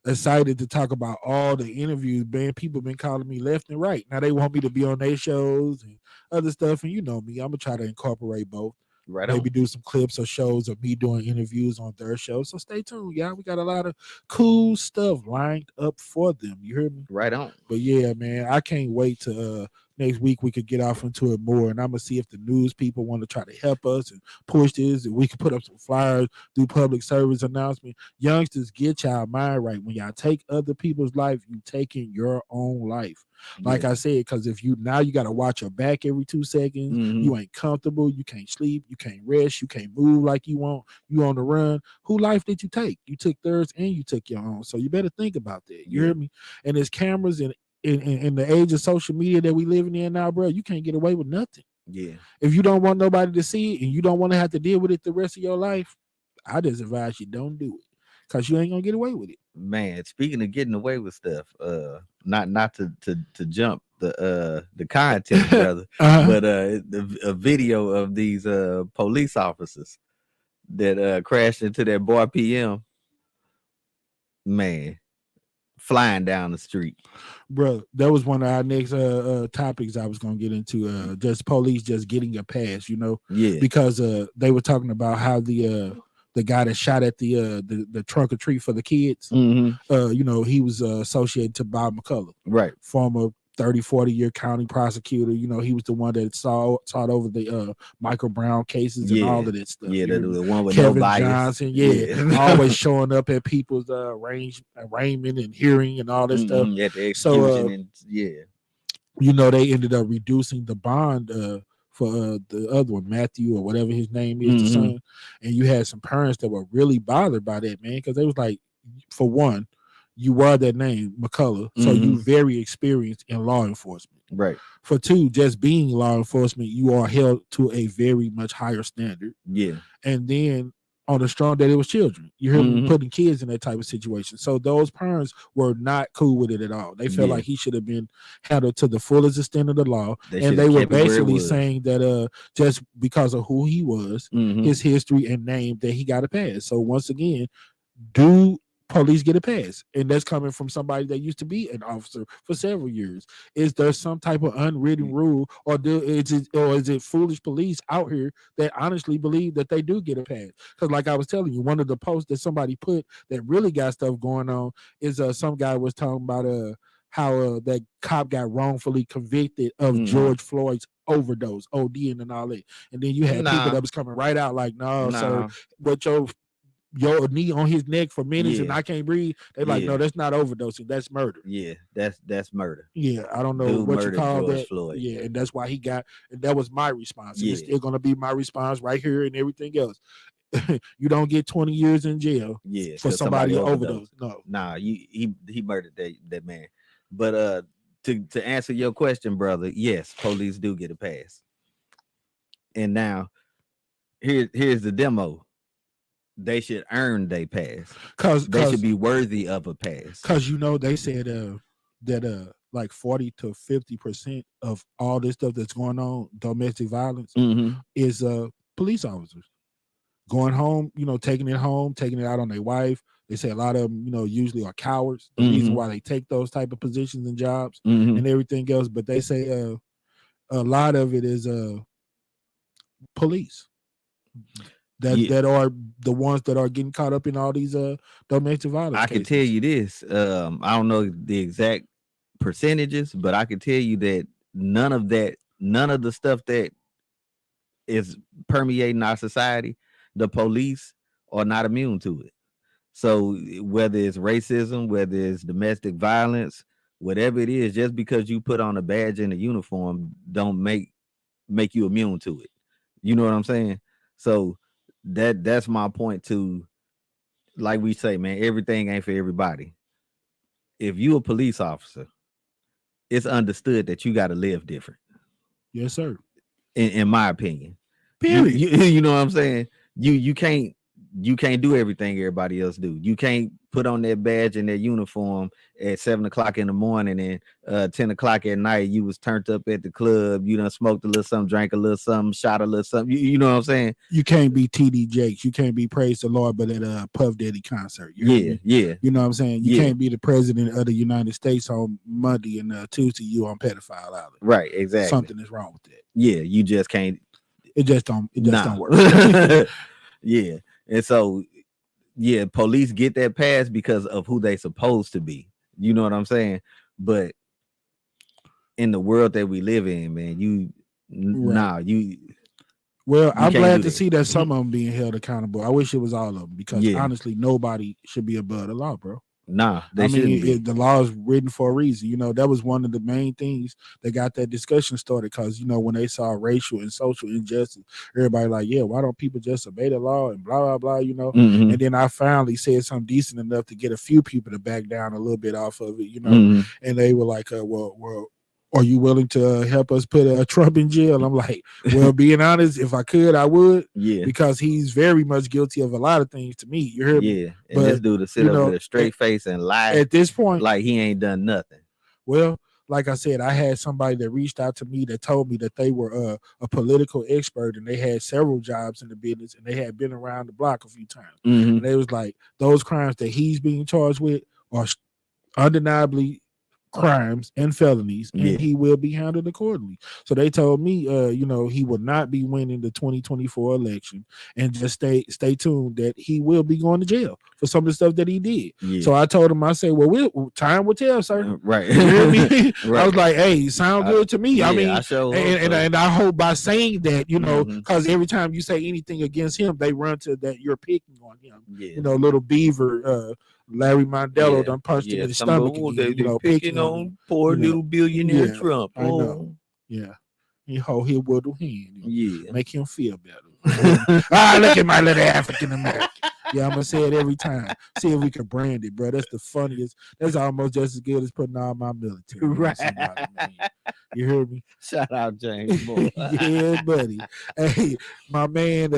Speaker 6: Excited to talk about all the interviews, man. People been calling me left and right. Now they want me to be on their shows and other stuff, and you know me, I'm gonna try to incorporate both.
Speaker 7: Right.
Speaker 6: Maybe do some clips or shows of me doing interviews on their show. So stay tuned, y'all. We got a lot of cool stuff lined up for them. You hear me?
Speaker 7: Right on.
Speaker 6: But yeah, man, I can't wait to next week we could get off into it more, and I'm gonna see if the news people want to try to help us and push this, and we can put up some flyers, do public service announcement. Youngsters, get y'all mind right. When y'all take other people's life, you taking your own life. Like I said, because if you got to watch your back every 2 seconds, you ain't comfortable, you can't sleep, you can't rest, you can't move like you want, you on the run. Who life did you take? You took theirs and you took your own. So you better think about that. You hear me? And there's cameras in the age of social media that we living in now, bro. You can't get away with nothing.
Speaker 7: Yeah.
Speaker 6: If you don't want nobody to see it and you don't want to have to deal with it the rest of your life, I just advise you don't do it, because you ain't gonna get away with it.
Speaker 7: Man, speaking of getting away with stuff, not to jump the content, brother, but a video of these police officers that crashed into that bar PM, man, flying down the street.
Speaker 6: Bro, that was one of our next topics I was gonna get into. Just police just getting a pass,
Speaker 7: Yeah,
Speaker 6: because they were talking about how the guy that shot at the trunk or treat for the kids, he was associated to Bob McCullough,
Speaker 7: right?
Speaker 6: Former 30-40 year county prosecutor. He was the one that sought over the Michael Brown cases and all of that stuff.
Speaker 7: Yeah, the one with
Speaker 6: Kevin
Speaker 7: no bias.
Speaker 6: Johnson, always showing up at people's arraignment and hearing and all that stuff.
Speaker 7: At the execution,
Speaker 6: they ended up reducing the bond for the other one, Matthew or whatever his name is, the son. And you had some parents that were really bothered by that, man, because they was like, for one, you were that name, McCullough, so you very experienced in law enforcement.
Speaker 7: Right.
Speaker 6: For two, just being law enforcement, you are held to a very much higher standard.
Speaker 7: Yeah.
Speaker 6: And then on the strong that it was children. You hear me putting kids in that type of situation. So those parents were not cool with it at all. They felt like he should have been handled to the fullest extent of the law. And they were basically saying that just because of who he was, his history and name, that he got a pass. So once again, do police get a pass? And that's coming from somebody that used to be an officer for several years. Is there some type of unwritten rule, or is it foolish police out here that honestly believe that they do get a pass? Because like I was telling you, one of the posts that somebody put that really got stuff going on is some guy was talking about how that cop got wrongfully convicted of George Floyd's overdose, ODing and all that. And then you had people that was coming right out like, no, sir, but your knee on his neck for minutes and I can't breathe. They're like, no, that's not overdosing, that's murder.
Speaker 7: Yeah, that's murder.
Speaker 6: Yeah, I don't know what you call
Speaker 7: George
Speaker 6: that.
Speaker 7: Floyd.
Speaker 6: Yeah, and that's why he got, and that was my response. And
Speaker 7: Yeah.
Speaker 6: it's still gonna be my response right here and everything else. You don't get 20 years in jail for somebody overdose. No.
Speaker 7: Nah, he murdered that man. But to answer your question, brother, yes, police do get a pass. And now here's the demo. They should earn their pass, because they should be worthy of a pass.
Speaker 6: Because they said that like 40 to 50% of all this stuff that's going on, domestic violence, is police officers going home, taking it out on their wife. They say a lot of them, usually are cowards. The reason why they take those type of positions and jobs and everything else. But they say a lot of it is police. That are the ones that are getting caught up in all these domestic violence cases.
Speaker 7: Can tell you this. I don't know the exact percentages, but I can tell you that none of the stuff that is permeating our society, the police are not immune to it. So whether it's racism, whether it's domestic violence, whatever it is, just because you put on a badge and a uniform don't make you immune to it. You know what I'm saying? So that's my point too. Like we say, man, everything ain't for everybody. If you a police officer, it's understood that you got to live different.
Speaker 6: Yes, sir.
Speaker 7: In my opinion.
Speaker 6: Period.
Speaker 7: You know what I'm saying? You can't do everything everybody else do. You can't put on that badge and that uniform at 7:00 in the morning and 10:00 at night you was turned up at the club. You done smoked a little something, drank a little something, shot a little something. You know what I'm saying? You
Speaker 6: can't be TD Jakes. You can't be Praise the Lord, but at a Puff Daddy concert.
Speaker 7: Yeah.
Speaker 6: You know what I'm saying? You can't be the president of the United States on Monday and Tuesday you on Pedophile Island.
Speaker 7: Right, exactly.
Speaker 6: Something is wrong with that.
Speaker 7: Yeah, you just can't.
Speaker 6: It just don't work.
Speaker 7: Yeah. And so, yeah, police get that pass because of who they supposed to be. You know what I'm saying? But in the world that we live in, man,
Speaker 6: Well, I'm
Speaker 7: can't
Speaker 6: glad
Speaker 7: do
Speaker 6: to
Speaker 7: that.
Speaker 6: see that some of them being held accountable. I wish it was all of them because
Speaker 7: Yeah.
Speaker 6: honestly, nobody should be above the law, bro.
Speaker 7: they shouldn't be.
Speaker 6: The law is written for a reason. You know, that was one of the main things that got that discussion started because, you know, when they saw racial and social injustice, everybody like, yeah, why don't people just obey the law and blah, blah, blah, you know?
Speaker 7: Mhm.
Speaker 6: And then I finally said something decent enough to get a few people to back down a little bit off of it, you know?
Speaker 7: Mhm.
Speaker 6: And they were like, well, are you willing to help us put Trump in jail? I'm like, well, being honest, if I could, I would.
Speaker 7: Yeah.
Speaker 6: Because he's very much guilty of a lot of things to me. You heard me?
Speaker 7: Yeah. And this
Speaker 6: But,
Speaker 7: dude to sit
Speaker 6: you
Speaker 7: up
Speaker 6: know,
Speaker 7: with a straight face and lie
Speaker 6: At this point,
Speaker 7: like he ain't done nothing.
Speaker 6: well, like I said, I had somebody that reached out to me that told me that they were a political expert and they had several jobs in the business and they had been around the block a few times.
Speaker 7: Mhm.
Speaker 6: And they was like, those crimes that he's being charged with are undeniably crimes and felonies, and
Speaker 7: Yeah.
Speaker 6: he will be handled accordingly. So they told me, you know, he will not be winning the 2024 election, and just stay tuned that he will be going to jail for some of the stuff that he did.
Speaker 7: Yeah.
Speaker 6: So I told him, I said, well, time will tell, sir.
Speaker 7: Right.
Speaker 6: You hear me?
Speaker 7: Right.
Speaker 6: I was like, hey, sound good to me. I
Speaker 7: Yeah,
Speaker 6: mean,
Speaker 7: I sure hope
Speaker 6: and
Speaker 7: so.
Speaker 6: I hope by saying that, you know,
Speaker 7: Mhm.
Speaker 6: because every time you say anything against him, they run to that you're picking on him.
Speaker 7: Yeah.
Speaker 6: You know, little Beaver, Larry Mondello
Speaker 7: Yeah.
Speaker 6: done punched him
Speaker 7: Yeah,
Speaker 6: in the
Speaker 7: some
Speaker 6: stomach
Speaker 7: people,
Speaker 6: again,
Speaker 7: they
Speaker 6: you know,
Speaker 7: picking on poor
Speaker 6: you know.
Speaker 7: little billionaire
Speaker 6: Yeah,
Speaker 7: Trump.
Speaker 6: I know. Yeah. He hold his little hand.
Speaker 7: Yeah.
Speaker 6: Make him feel better. Look at my little African American. Yeah, I'm gonna say it every time. See if we can brand it, bro. That's the funniest. That's almost just as good as putting on my military.
Speaker 7: Right.
Speaker 6: You hear me?
Speaker 7: Shout out James Moore.
Speaker 6: Yeah, buddy. Hey, my man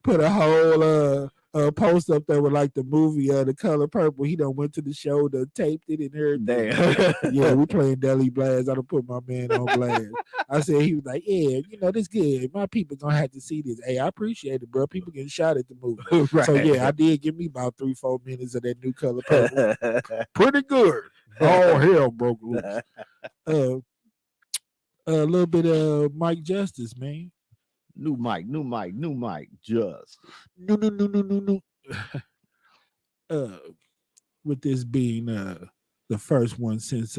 Speaker 6: put a whole post up there with like the movie The Color Purple. He done went to the show, done taped it and everything.
Speaker 7: Damn.
Speaker 6: Yeah, we playing Deli Blast. I done put my man on blast. I said, he was like, yeah, you know, this good. My people gonna have to see this. Hey, I appreciate it, bro. People getting shot at the movie.
Speaker 7: Right.
Speaker 6: So yeah, I did give me about 3-4 minutes of that new Color Purple. Pretty good. Oh, hell broke loose. A little bit of Mike Justice, man.
Speaker 7: New mic, just.
Speaker 6: No. With this being the first one since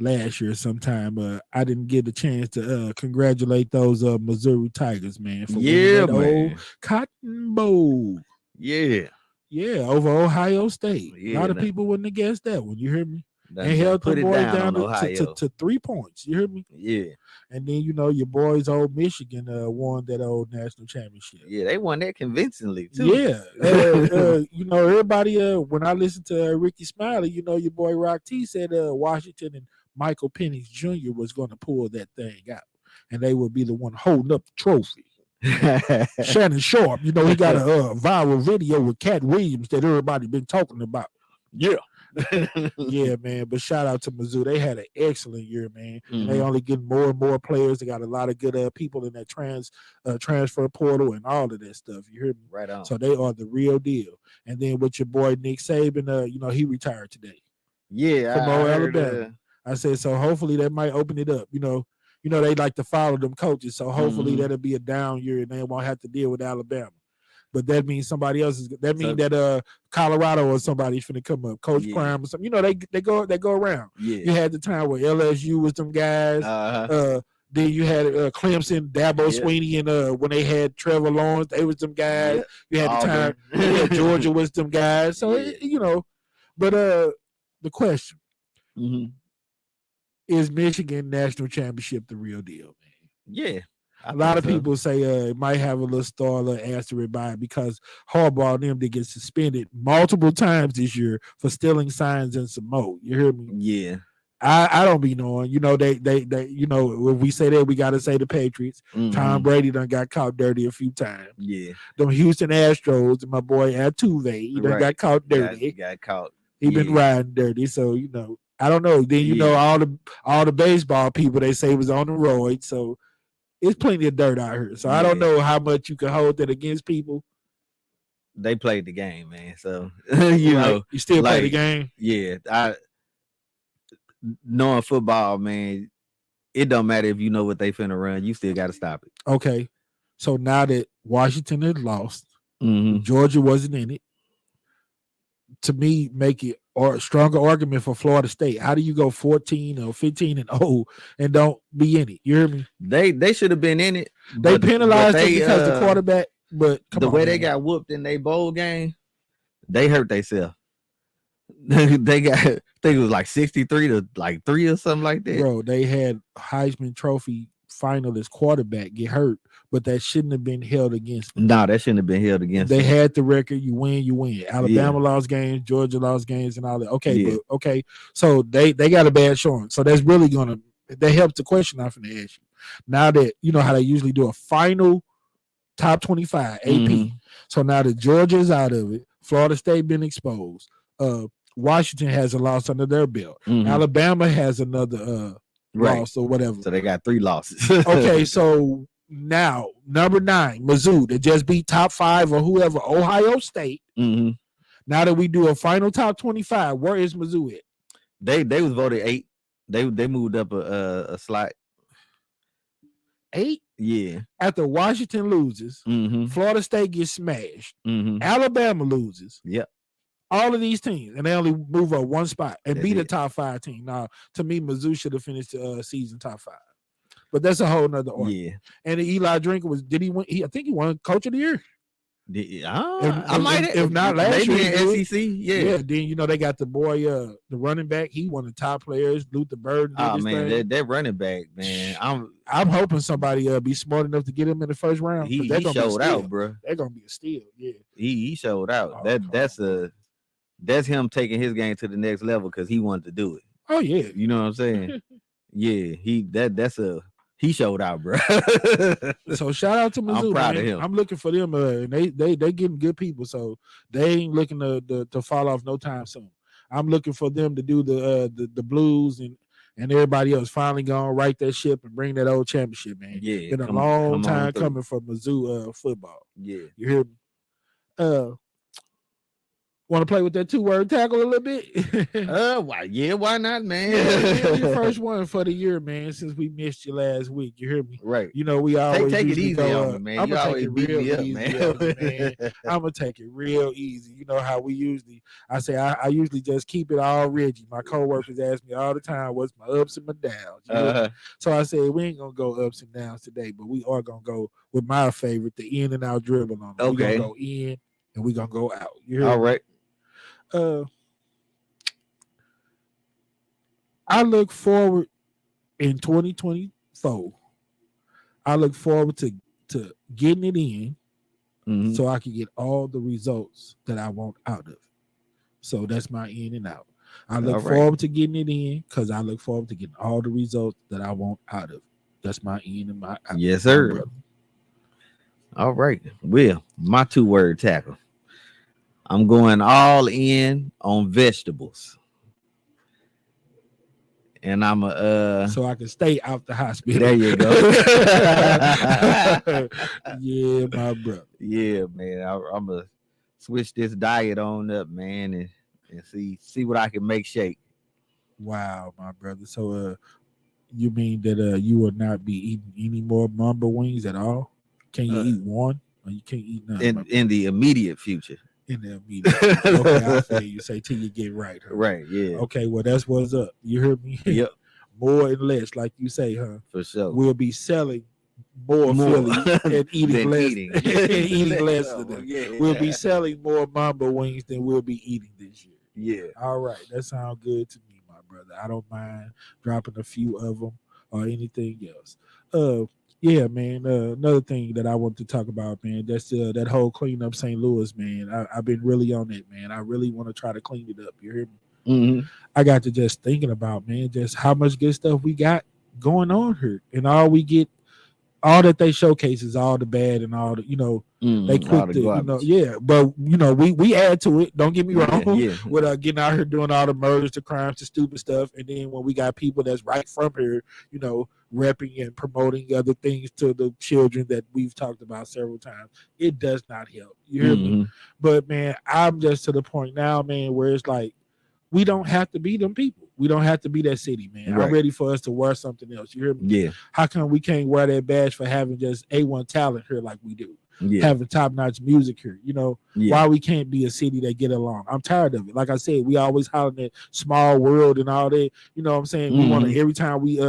Speaker 6: last year sometime, I didn't get a chance to congratulate those Missouri Tigers, man, for winning that old Cotton Bowl.
Speaker 7: Yeah.
Speaker 6: Yeah, over Ohio State.
Speaker 7: Yeah,
Speaker 6: a lot of
Speaker 7: that-
Speaker 6: people wouldn't have guessed that one. You hear me?
Speaker 7: Done
Speaker 6: And held
Speaker 7: put
Speaker 6: the
Speaker 7: it
Speaker 6: boys
Speaker 7: down
Speaker 6: down
Speaker 7: on Ohio.
Speaker 6: to 3 points. You hear me?
Speaker 7: Yeah.
Speaker 6: And then, you know, your boys, old Michigan, won that old national championship.
Speaker 7: Yeah, they won that convincingly too.
Speaker 6: Yeah. You know, everybody, when I listened to Ricky Smiley, you know, your boy Rock T said Washington and Michael Penix Jr. was going to pull that thing out. And they would be the one holding up the trophy. Shannon Sharp, you know, he got a viral video with Cat Williams that everybody been talking about.
Speaker 7: Yeah.
Speaker 6: Yeah, man. But shout out to Mizzou. They had an excellent year, man.
Speaker 7: Mhm.
Speaker 6: They only get more and more players. They got a lot of good people in that transfer portal and all of that stuff. You hear me?
Speaker 7: Right on.
Speaker 6: So they are the real deal. And then with your boy Nick Saban, you know, he retired today.
Speaker 7: Yeah,
Speaker 6: From
Speaker 7: I heard,
Speaker 6: Alabama. I said, so hopefully that might open it up. You know, they like to follow them coaches. So hopefully
Speaker 7: Mhm.
Speaker 6: that'll be a down year and they won't have to deal with Alabama. But that means somebody else is. That means that Colorado or somebody's finna come up, Coach
Speaker 7: Yeah.
Speaker 6: Prime or something. You know, they go around. You
Speaker 7: yeah.
Speaker 6: had the time where LSU was them guys. Then you had Clemson, Dabo
Speaker 7: Yeah.
Speaker 6: Sweeney, and when they had Trevor Lawrence, they was them guys.
Speaker 7: Yeah.
Speaker 6: You had the time.
Speaker 7: Auburn.
Speaker 6: Yeah, Georgia was them guys. So
Speaker 7: Yeah.
Speaker 6: you know, but the question
Speaker 7: Mhm.
Speaker 6: is: Michigan national championship the real deal, man?
Speaker 7: Yeah.
Speaker 6: A lot of people say it might have a little star, a little asterisk by it because Harbaugh and them did get suspended multiple times this year for stealing signs and some more. You hear me?
Speaker 7: Yeah.
Speaker 6: I don't be knowing. You know, they you know, when we say that, we gotta say the Patriots.
Speaker 7: Mhm.
Speaker 6: Tom Brady done got caught dirty a few times.
Speaker 7: Yeah.
Speaker 6: Them Houston Astros and my boy Altuve, he done
Speaker 7: Right.
Speaker 6: got caught dirty.
Speaker 7: Got caught.
Speaker 6: He been
Speaker 7: Yeah.
Speaker 6: riding dirty. So, you know, I don't know. Then you know all the baseball people they say was on the roid. So it's plenty of dirt out here. So I don't
Speaker 7: Yeah.
Speaker 6: know how much you can hold that against people.
Speaker 7: They played the game, man. So you
Speaker 6: Like,
Speaker 7: know,
Speaker 6: you still play the
Speaker 7: like,
Speaker 6: game.
Speaker 7: yeah. Knowing football, man, it don't matter if you know what they finna run, you still gotta stop it.
Speaker 6: Okay. So now that Washington had lost,
Speaker 7: Mm-hmm.
Speaker 6: Georgia wasn't in it. to me, make it or a stronger argument for Florida State. How do you go 14 or 15-0 and don't be in it? You hear me?
Speaker 7: They should have been in it.
Speaker 6: They penalized them because the quarterback. But
Speaker 7: the way they got whooped in their bowl game, they hurt themselves. They got, I think it was like 63 to like 3 or something like that.
Speaker 6: Bro, they had Heisman Trophy finalist quarterback get hurt, but that shouldn't have been held against them.
Speaker 7: No, that shouldn't have been held against them.
Speaker 6: They had the record. You win. Alabama lost games, Georgia lost games, and all that. Okay, but okay. So they got a bad showing. So that's really gonna that helps the question I'm gonna ask you. Now that you know how they usually do a final top 25 AP. So now that Georgia is out of it, Florida State been exposed. Washington has a loss under their belt. Alabama has another loss or whatever.
Speaker 7: So they got 3 losses.
Speaker 6: Okay, so now number 9, Mizzou, that just beat top 5 or whoever, Ohio State. Now that we do a final top 25, where is Mizzou at?
Speaker 7: They was voted 8. They moved up a slot.
Speaker 6: 8?
Speaker 7: Yeah.
Speaker 6: After Washington loses, Florida State gets smashed. Alabama loses.
Speaker 7: Yep.
Speaker 6: All of these teams, and they only move up 1 spot and beat a top 5 team. Now, to me, Mizzou should have finished the season top 5, but that's a whole nother argument.
Speaker 7: Yeah.
Speaker 6: And Eli Drinker did he win? I think he won Coach of the Year.
Speaker 7: I might have,
Speaker 6: if not last year,
Speaker 7: in SEC. Yeah.
Speaker 6: Then you know they got the boy, the running back. He one of the top players. Luther Burden.
Speaker 7: Oh man, that running back, man.
Speaker 6: I'm hoping somebody be smart enough to get him in the first round.
Speaker 7: He showed out, bro.
Speaker 6: They're gonna be a steal. Yeah.
Speaker 7: He showed out. That's him taking his game to the next level because he wanted to do it.
Speaker 6: Oh yeah.
Speaker 7: You know what I'm saying? Yeah. He showed out, bro.
Speaker 6: So shout out to Mizzou.
Speaker 7: I'm proud of him.
Speaker 6: I'm looking for them. And they getting good people, so they ain't looking to fall off no time soon. I'm looking for them to do the Blues and everybody else finally gonna right that ship and bring that old championship, man.
Speaker 7: Yeah,
Speaker 6: It's been a long time coming for Mizzou football.
Speaker 7: Yeah,
Speaker 6: you hear me? Want to play with that 2-word tackle a little bit?
Speaker 7: Why not, man?
Speaker 6: Your first one for the year, man. Since we missed you last week, you hear me?
Speaker 7: Right.
Speaker 6: You know we always
Speaker 7: take it easy on me, man.
Speaker 6: I'm gonna take it
Speaker 7: beat
Speaker 6: real
Speaker 7: me up,
Speaker 6: easy,
Speaker 7: man.
Speaker 6: I'm gonna take it real easy. You know how we usually. I usually just keep it all rigid. My coworkers ask me all the time, "What's my ups and my downs?" So I said we ain't gonna go ups and downs today, but we are gonna go with my favorite, the in and out dribble on.
Speaker 7: Okay.
Speaker 6: We're gonna go in and we're gonna go out. You hear
Speaker 7: all
Speaker 6: me?
Speaker 7: right.
Speaker 6: I look forward in 2024. I look forward to getting it in so I can get all the results that I want out of it. So that's my in and out. I look forward to getting it in because I look forward to getting all the results that I want out of it. That's my in and my out.
Speaker 7: Yes, sir. All right. Well, my 2-word tackle. I'm going all in on vegetables. And I'm
Speaker 6: so I can stay out the hospital.
Speaker 7: There you go.
Speaker 6: Yeah, my brother.
Speaker 7: Yeah, man. I'm gonna switch this diet on up, man, and see what I can make shake.
Speaker 6: Wow, my brother. So you mean that you will not be eating any more mamba wings at all? Can you eat one? Or you can't eat none?
Speaker 7: In the immediate future.
Speaker 6: In the immediate. Okay, I feel you. Say till you get right. Huh?
Speaker 7: Right, yeah.
Speaker 6: Okay, well that's what's up. You heard me?
Speaker 7: Yep.
Speaker 6: More and less, like you say, huh?
Speaker 7: For sure.
Speaker 6: We'll be selling more Philly and eating less. Eating less than them.
Speaker 7: Yeah.
Speaker 6: We'll be selling more mamba wings than we'll be eating this year.
Speaker 7: Yeah.
Speaker 6: All right, that sounds good to me, my brother. I don't mind dropping a few of them or anything else. Yeah, man. Another thing that I want to talk about, man, that's that whole clean up St. Louis, man. I've been really on it, man. I really want to try to clean it up. You hear me? I got to just thinking about, man, just how much good stuff we got going on here, and all we get, all that they showcase is all the bad and all the, you know, they quick to, you know, yeah, but you know, we add to it. Don't get me wrong. With getting out here doing all the murders, the crimes, the stupid stuff, and then when we got people that's right from here, you know, repping and promoting other things to the children that we've talked about several times, it does not help. You hear me? But man, I'm just to the point now, man, where it's like we don't have to be them people. We don't have to be that city, man.
Speaker 7: Right.
Speaker 6: I'm ready for us to wear something else. You hear me?
Speaker 7: Yeah.
Speaker 6: How come we can't wear that badge for having just A1 talent here like we do?
Speaker 7: Yeah.
Speaker 6: having top-notch music here. You know,
Speaker 7: Yeah.
Speaker 6: why we can't be a city that get along. I'm tired of it. Like I said, we always hollering at small world and all that. You know what I'm saying? We want to every time we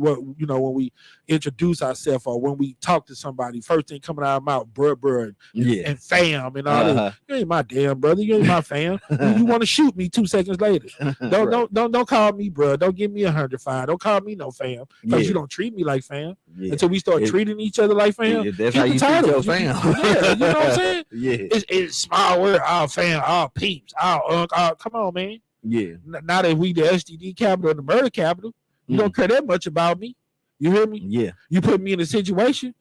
Speaker 6: when we introduce ourselves or when we talk to somebody, first thing coming out of our mouth, bruh, and fam and all that. You ain't my damn brother. You ain't my fam. You want to shoot me 2 seconds later. Don't call me bruh. Don't give me 105. Don't call me no fam because you don't treat me like fam. Until we start treating each other like fam.
Speaker 7: That's how you treat your fam.
Speaker 6: Yeah, you know what I'm saying?
Speaker 7: Yeah.
Speaker 6: It's small word, all fam, all peeps, all come on, man.
Speaker 7: Yeah.
Speaker 6: Now that we the STD capital and the murder capital, you don't care that much about me. You hear me?
Speaker 7: Yeah.
Speaker 6: You put me in a situation,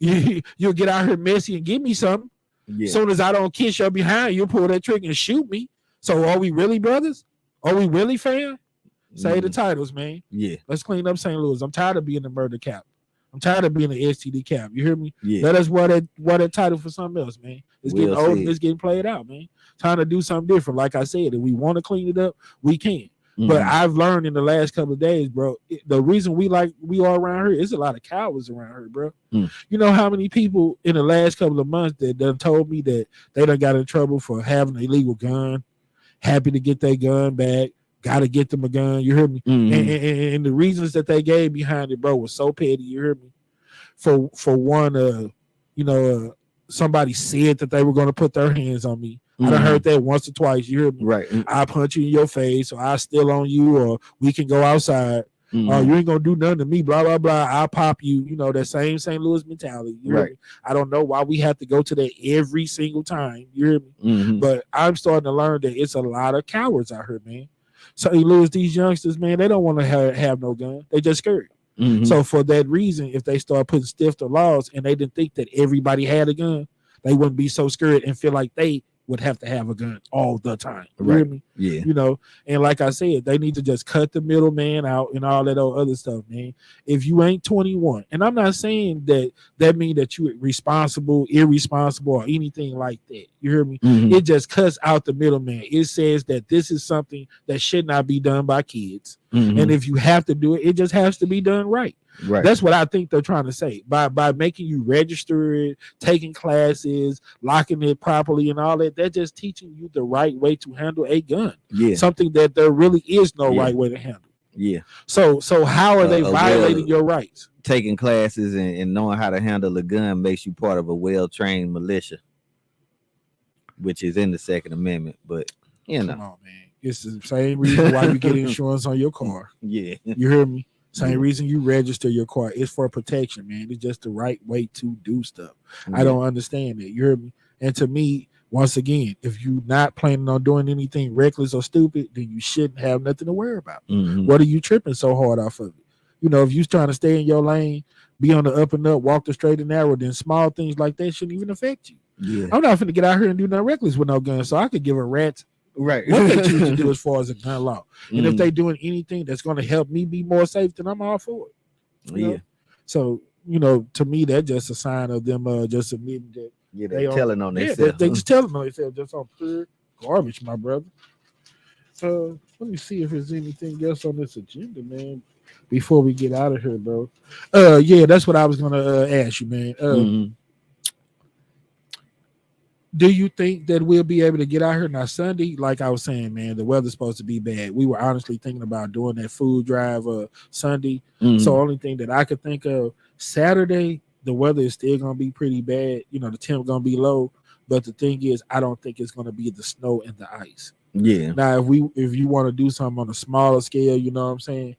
Speaker 6: you'll get out here messy and give me something.
Speaker 7: Yeah.
Speaker 6: Soon as I don't kiss your behind, you'll pull that trigger and shoot me. So are we really brothers? Are we really fam? Say the titles, man.
Speaker 7: Yeah.
Speaker 6: Let's clean up St. Louis. I'm tired of being the murder cap. I'm tired of being the STD cap. You hear me?
Speaker 7: Yeah.
Speaker 6: Let us wear that title for something else, man. It's getting old and it's getting played out, man. Time to do something different. Like I said, if we want to clean it up, we can. But I've learned in the last couple of days, bro, the reason we are around here is a lot of cowards around here, bro. You know how many people in the last couple of months that done told me that they done got in trouble for having an illegal gun, happy to get their gun back, got to get them a gun, you hear me? And the reasons that they gave behind it, bro, was so petty, you hear me? For one, somebody said that they were going to put their hands on me. I done heard that once or twice. You hear me?
Speaker 7: Right.
Speaker 6: I punch you in your face, or I steal on you, or we can go outside. You ain't gonna do nothing to me. Blah blah blah. I'll pop you. You know that same St. Louis mentality. You hear me? I don't know why we have to go to that every single time. You hear me? But I'm starting to learn that it's a lot of cowards out here, man. St. Louis, these youngsters, man, they don't want to have no gun. They just scared. So for that reason, if they start putting stiffer laws and they didn't think that everybody had a gun, they wouldn't be so scared and feel like they would have to have a gun all the time. You hear me?
Speaker 7: Yeah.
Speaker 6: You know, and like I said, they need to just cut the middleman out and all that other stuff, man. If you ain't 21, and I'm not saying that mean that you're responsible, irresponsible, or anything like that. You hear me? It just cuts out the middleman. It says that this is something that should not be done by kids. And if you have to do it, it just has to be done right.
Speaker 7: Right.
Speaker 6: That's what I think they're trying to say by making you register it, taking classes, locking it properly, and all that. They're just teaching you the right way to handle a gun. Yeah, something that there really is no right way to handle. Yeah. So how are they violating your rights?
Speaker 7: Taking classes and knowing how to handle a gun makes you part of a well-trained militia, which is in the Second Amendment. But
Speaker 6: come on, man, it's the same reason why you get insurance on your car. Yeah, you hear me? Same reason you register your car is for protection, man. It's just the right way to do stuff. I don't understand it. You hear me? And to me, once again, if you're not planning on doing anything reckless or stupid, then you shouldn't have nothing to worry about. What are you tripping so hard off of it? You know, if you're trying to stay in your lane, be on the up and up, walk the straight and narrow, then small things like that shouldn't even affect you. Yeah. I'm not finna get out here and do nothing reckless with no gun, so I could give a rat's what they choose to do as far as a gun law. And if they doing anything that's going to help me be more safe, then I'm all for it. You know? So, you know, to me, that's just a sign of them just admitting that.
Speaker 7: Yeah, they're telling on themselves.
Speaker 6: They just telling on themselves just on pure garbage, my brother. Let me see if there's anything else on this agenda, man, before we get out of here, bro. Yeah, that's what I was going to ask you, man. Do you think that we'll be able to get out here now Sunday? Like I was saying, man, the weather's supposed to be bad. We were honestly thinking about doing that food drive Sunday. So only thing that I could think of, Saturday, the weather is still going to be pretty bad. You know, the temp going to be low. But the thing is, I don't think it's going to be the snow and the ice. Yeah. Now, if you want to do something on a smaller scale, you know what I'm saying?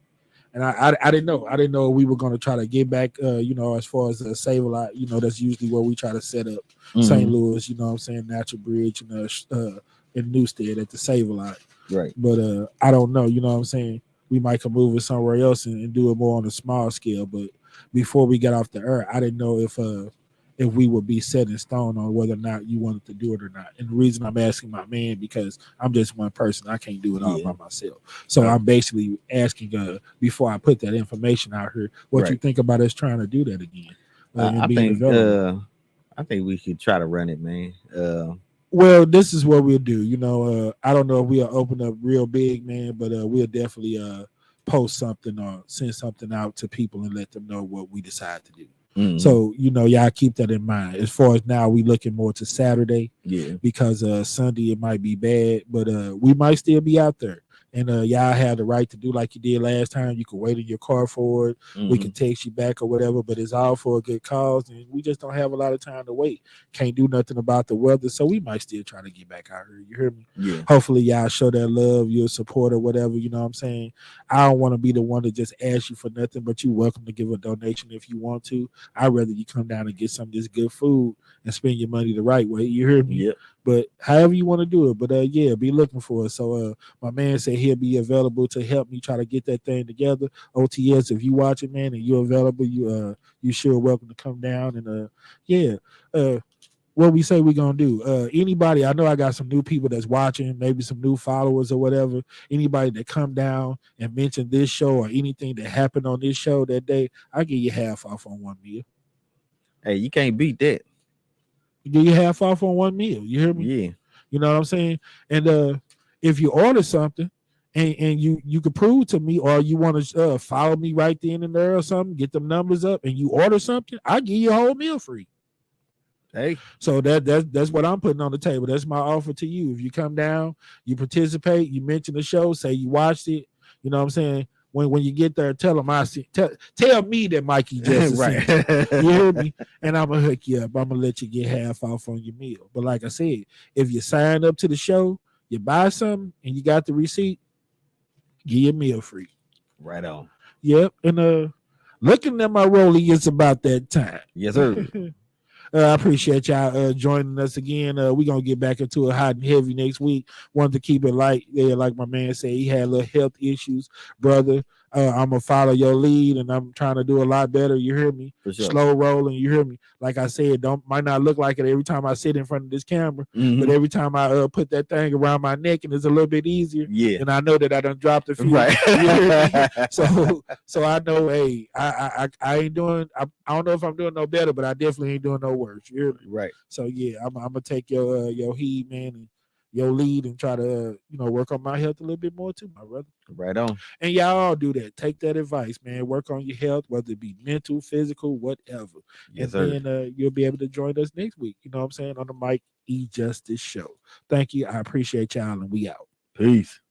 Speaker 6: And I didn't know. I didn't know we were going to try to get back, you know, as far as Save-A-Lot, you know, that's usually where we try to set up St. Louis, you know what I'm saying, Natural Bridge and in Newstead at the Save-A-Lot. Right. But I don't know, you know what I'm saying? We might come move it somewhere else and do it more on a small scale. But before we got off the air, I didn't know if we would be set in stone on whether or not you wanted to do it or not. And the reason I'm asking my man, because I'm just one person. I can't do it all by myself. So I'm basically asking before I put that information out here, what you think about us trying to do that again.
Speaker 7: I think we should try to run it, man.
Speaker 6: Well, this is what we'll do. You know, I don't know if we'll open up real big, man, but we'll definitely post something or send something out to people and let them know what we decide to do. So, y'all keep that in mind. As far as now, we looking more to Saturday.
Speaker 7: Yeah.
Speaker 6: Because Sunday it might be bad, but we might still be out there. And y'all have the right to do like you did last time. You can wait in your car for it. We can text you back or whatever, but it's all for a good cause. And we just don't have a lot of time to wait. Can't do nothing about the weather. So we might still try to get back out here. You hear me?
Speaker 7: Yeah.
Speaker 6: Hopefully y'all show that love, your support or whatever. You know what I'm saying? I don't want to be the one to just ask you for nothing, but you're welcome to give a donation if you want to. I'd rather you come down and get some of this good food and spend your money the right way. You hear me?
Speaker 7: Yep.
Speaker 6: But however you want to do it. But yeah, be looking for it. So my man said he'll be available to help me try to get that thing together. OTS, if you watching, man, and you're available, you sure welcome to come down. And what we say we gonna do. Anybody, I know I got some new people that's watching, maybe some new followers or whatever. Anybody that come down and mention this show or anything that happened on this show that day, I give you half off on one meal.
Speaker 7: Hey, you can't beat that.
Speaker 6: Give you half off on one meal. You hear me?
Speaker 7: Yeah.
Speaker 6: You know what I'm saying? And if you order something and you can prove to me, or you want to follow me right then and there or something, get them numbers up, and you order something, I give you a whole meal free.
Speaker 7: Hey.
Speaker 6: So that's what I'm putting on the table. That's my offer to you. If you come down, you you mention the show, say you watched it. You know what I'm saying? When you get there, tell them tell me that Mikey just
Speaker 7: right.
Speaker 6: You hear me? And I'm gonna hook you up. I'm gonna let you get half off on your meal. But like I said, if you sign up to the show, you buy something and you got the receipt, give your meal free.
Speaker 7: Right on.
Speaker 6: Yep. And looking at my rollie, it's about that time.
Speaker 7: Yes, sir.
Speaker 6: I appreciate y'all joining us again. We're going to get back into it hot and heavy next week. Wanted to keep it light. Yeah, like my man said, he had little health issues. Brother, I'm going to follow your lead, and I'm trying to do a lot better. You hear me?
Speaker 7: For sure.
Speaker 6: Slow rolling. You hear me? Like I said, might not look like it every time I sit in front of this camera, but every time I put that thing around my neck and it's a little bit easier, and I know that I done dropped a few.
Speaker 7: Right.
Speaker 6: So I know, hey, I ain't doing, I don't know if I'm doing no better, but I definitely ain't doing no worse. You hear me?
Speaker 7: Right.
Speaker 6: So yeah, I'm gonna take your heed, man, and your lead, and try to work on my health a little bit more too, my brother.
Speaker 7: Right on.
Speaker 6: And y'all all do that. Take that advice, man. Work on your health, whether it be mental, physical, whatever.
Speaker 7: Yes,
Speaker 6: and then you'll be able to join us next week. You know what I'm saying? On the Mike E. Justice Show. Thank you. I appreciate y'all, and we out.
Speaker 7: Peace.